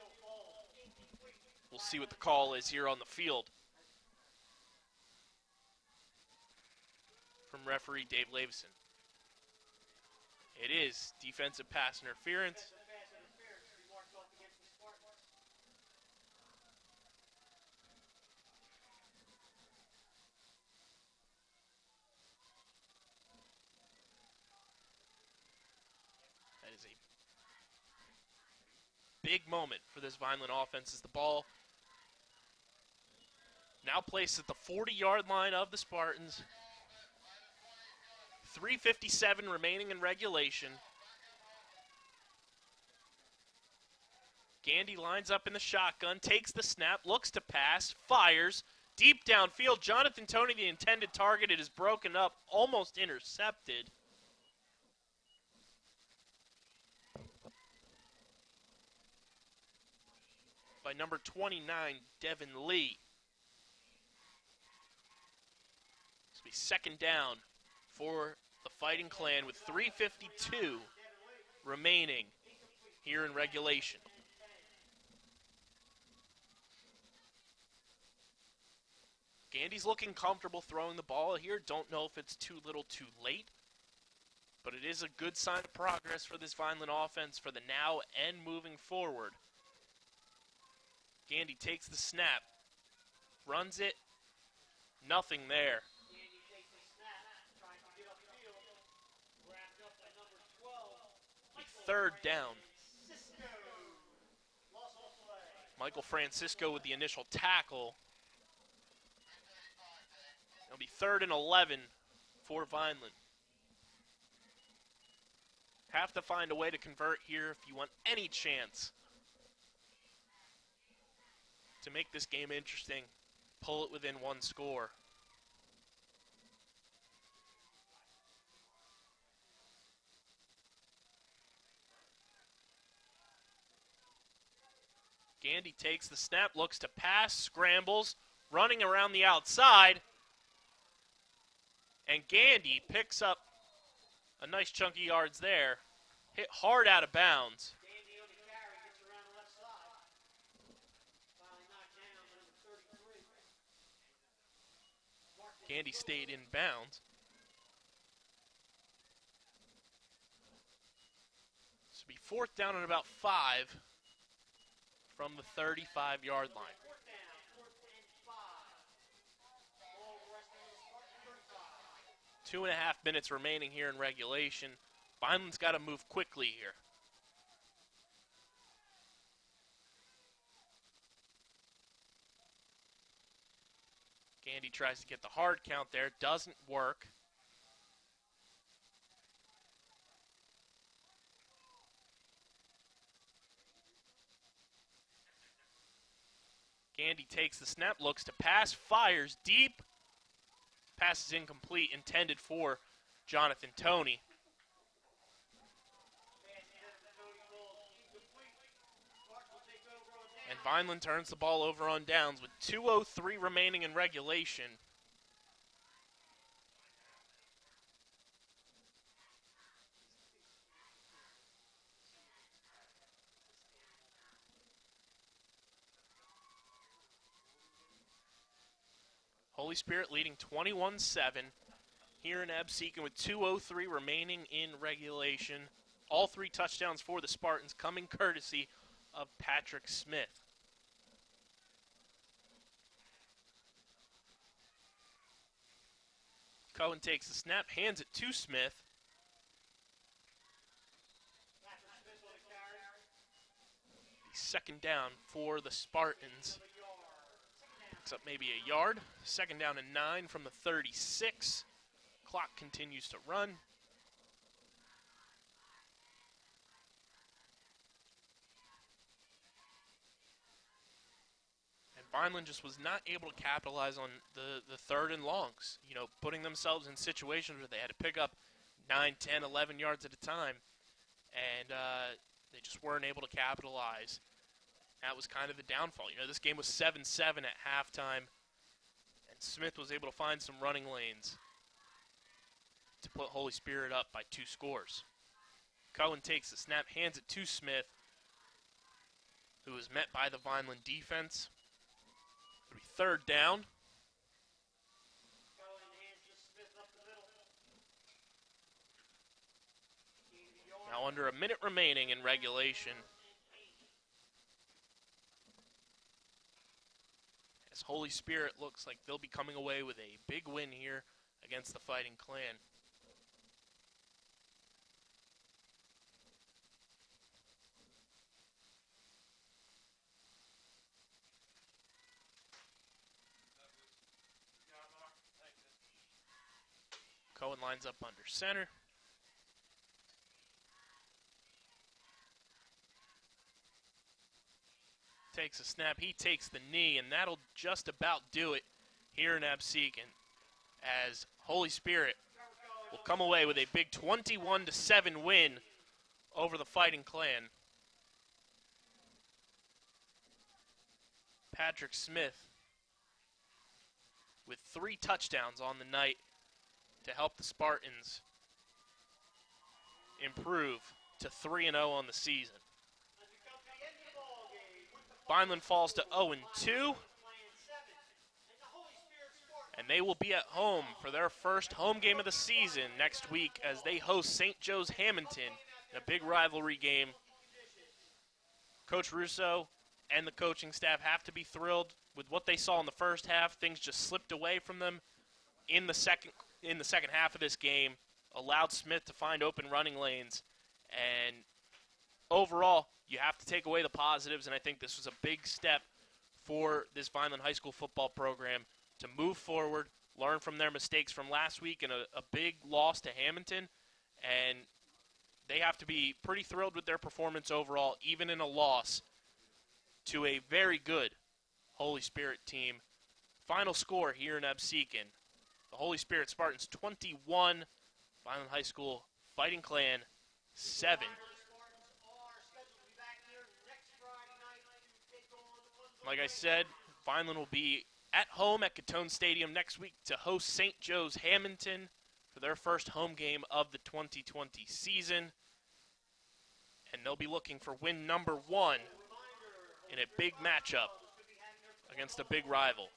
We'll see what the call is here on the field from referee Dave Lavison. It is defensive pass interference. That is a big moment for this Vineland offense as the ball now placed at the 40-yard line of the Spartans. 3:57 remaining in regulation. Gandy lines up in the shotgun, takes the snap, looks to pass, fires, deep downfield. Jonathan Toney, the intended target, it is broken up, almost intercepted. By number 29, Devin Lee. This will be 2nd down for the Fighting Clan with 3:52 remaining here in regulation. Gandy's looking comfortable throwing the ball here. Don't know if it's too little too late, but it is a good sign of progress for this Vineland offense for the now and moving forward. Gandy takes the snap, runs it, nothing there. A 3rd down. Michael Francisco with the initial tackle. It'll be 3rd and 11 for Vineland. Have to find a way to convert here if you want any chance to make this game interesting. Pull it within 1 score. Gandy takes the snap, looks to pass, scrambles, running around the outside. And Gandy picks up a nice chunk of yards there. Hit hard out of bounds. Gandy stayed in bounds. This will be 4th down and about 5 from the 35-yard line. 2.5 minutes remaining here in regulation. Vineland's got to move quickly here. Gandy tries to get the hard count there. Doesn't work. Gandy takes the snap, looks to pass, fires deep. Pass is incomplete, intended for Jonathan Toney. And Vineland turns the ball over on downs with 2:03 remaining in regulation. Holy Spirit leading 21-7 here in Absecon with 2:03 remaining in regulation. All 3 touchdowns for the Spartans coming courtesy of Patrick Smith. Cohen takes the snap, hands it to Smith. The 2nd down for the Spartans. Picks up maybe a yard. 2nd down and 9 from the 36. Clock continues to run. And Vineland just was not able to capitalize on the 3rd and longs. You know, putting themselves in situations where they had to pick up 9, 10, 11 yards at a time. And they just weren't able to capitalize. That was kind of the downfall. You know, this game was 7-7 at halftime, and Smith was able to find some running lanes to put Holy Spirit up by 2 scores. Cohen takes the snap, hands it to Smith, who is met by the Vineland defense. It'll be 3rd down. Now under a minute remaining in regulation. As Holy Spirit looks like they'll be coming away with a big win here against the Fighting Clan. Cohen lines up under center. Takes a snap, he takes the knee, and that'll just about do it here in Absecon, as Holy Spirit will come away with a big 21-7 win over the Fighting Clan. Patrick Smith with 3 touchdowns on the night to help the Spartans improve to 3-0 on the season. Vineland falls to 0-2, and they will be at home for their first home game of the season next week as they host St. Joe's Hamilton in a big rivalry game. Coach Russo and the coaching staff have to be thrilled with what they saw in the first half. Things just slipped away from them in the second half of this game, allowed Smith to find open running lanes, and overall, you have to take away the positives, and I think this was a big step for this Vineland High School football program to move forward, learn from their mistakes from last week and a big loss to Hamilton, and they have to be pretty thrilled with their performance overall, even in a loss to a very good Holy Spirit team. Final score here in Absecon, the Holy Spirit Spartans 21, Vineland High School Fighting Clan 7. Like I said, Vineland will be at home at Catone Stadium next week to host St. Joe's Hamilton for their first home game of the 2020 season. And they'll be looking for win number 1 in a big matchup against a big rival.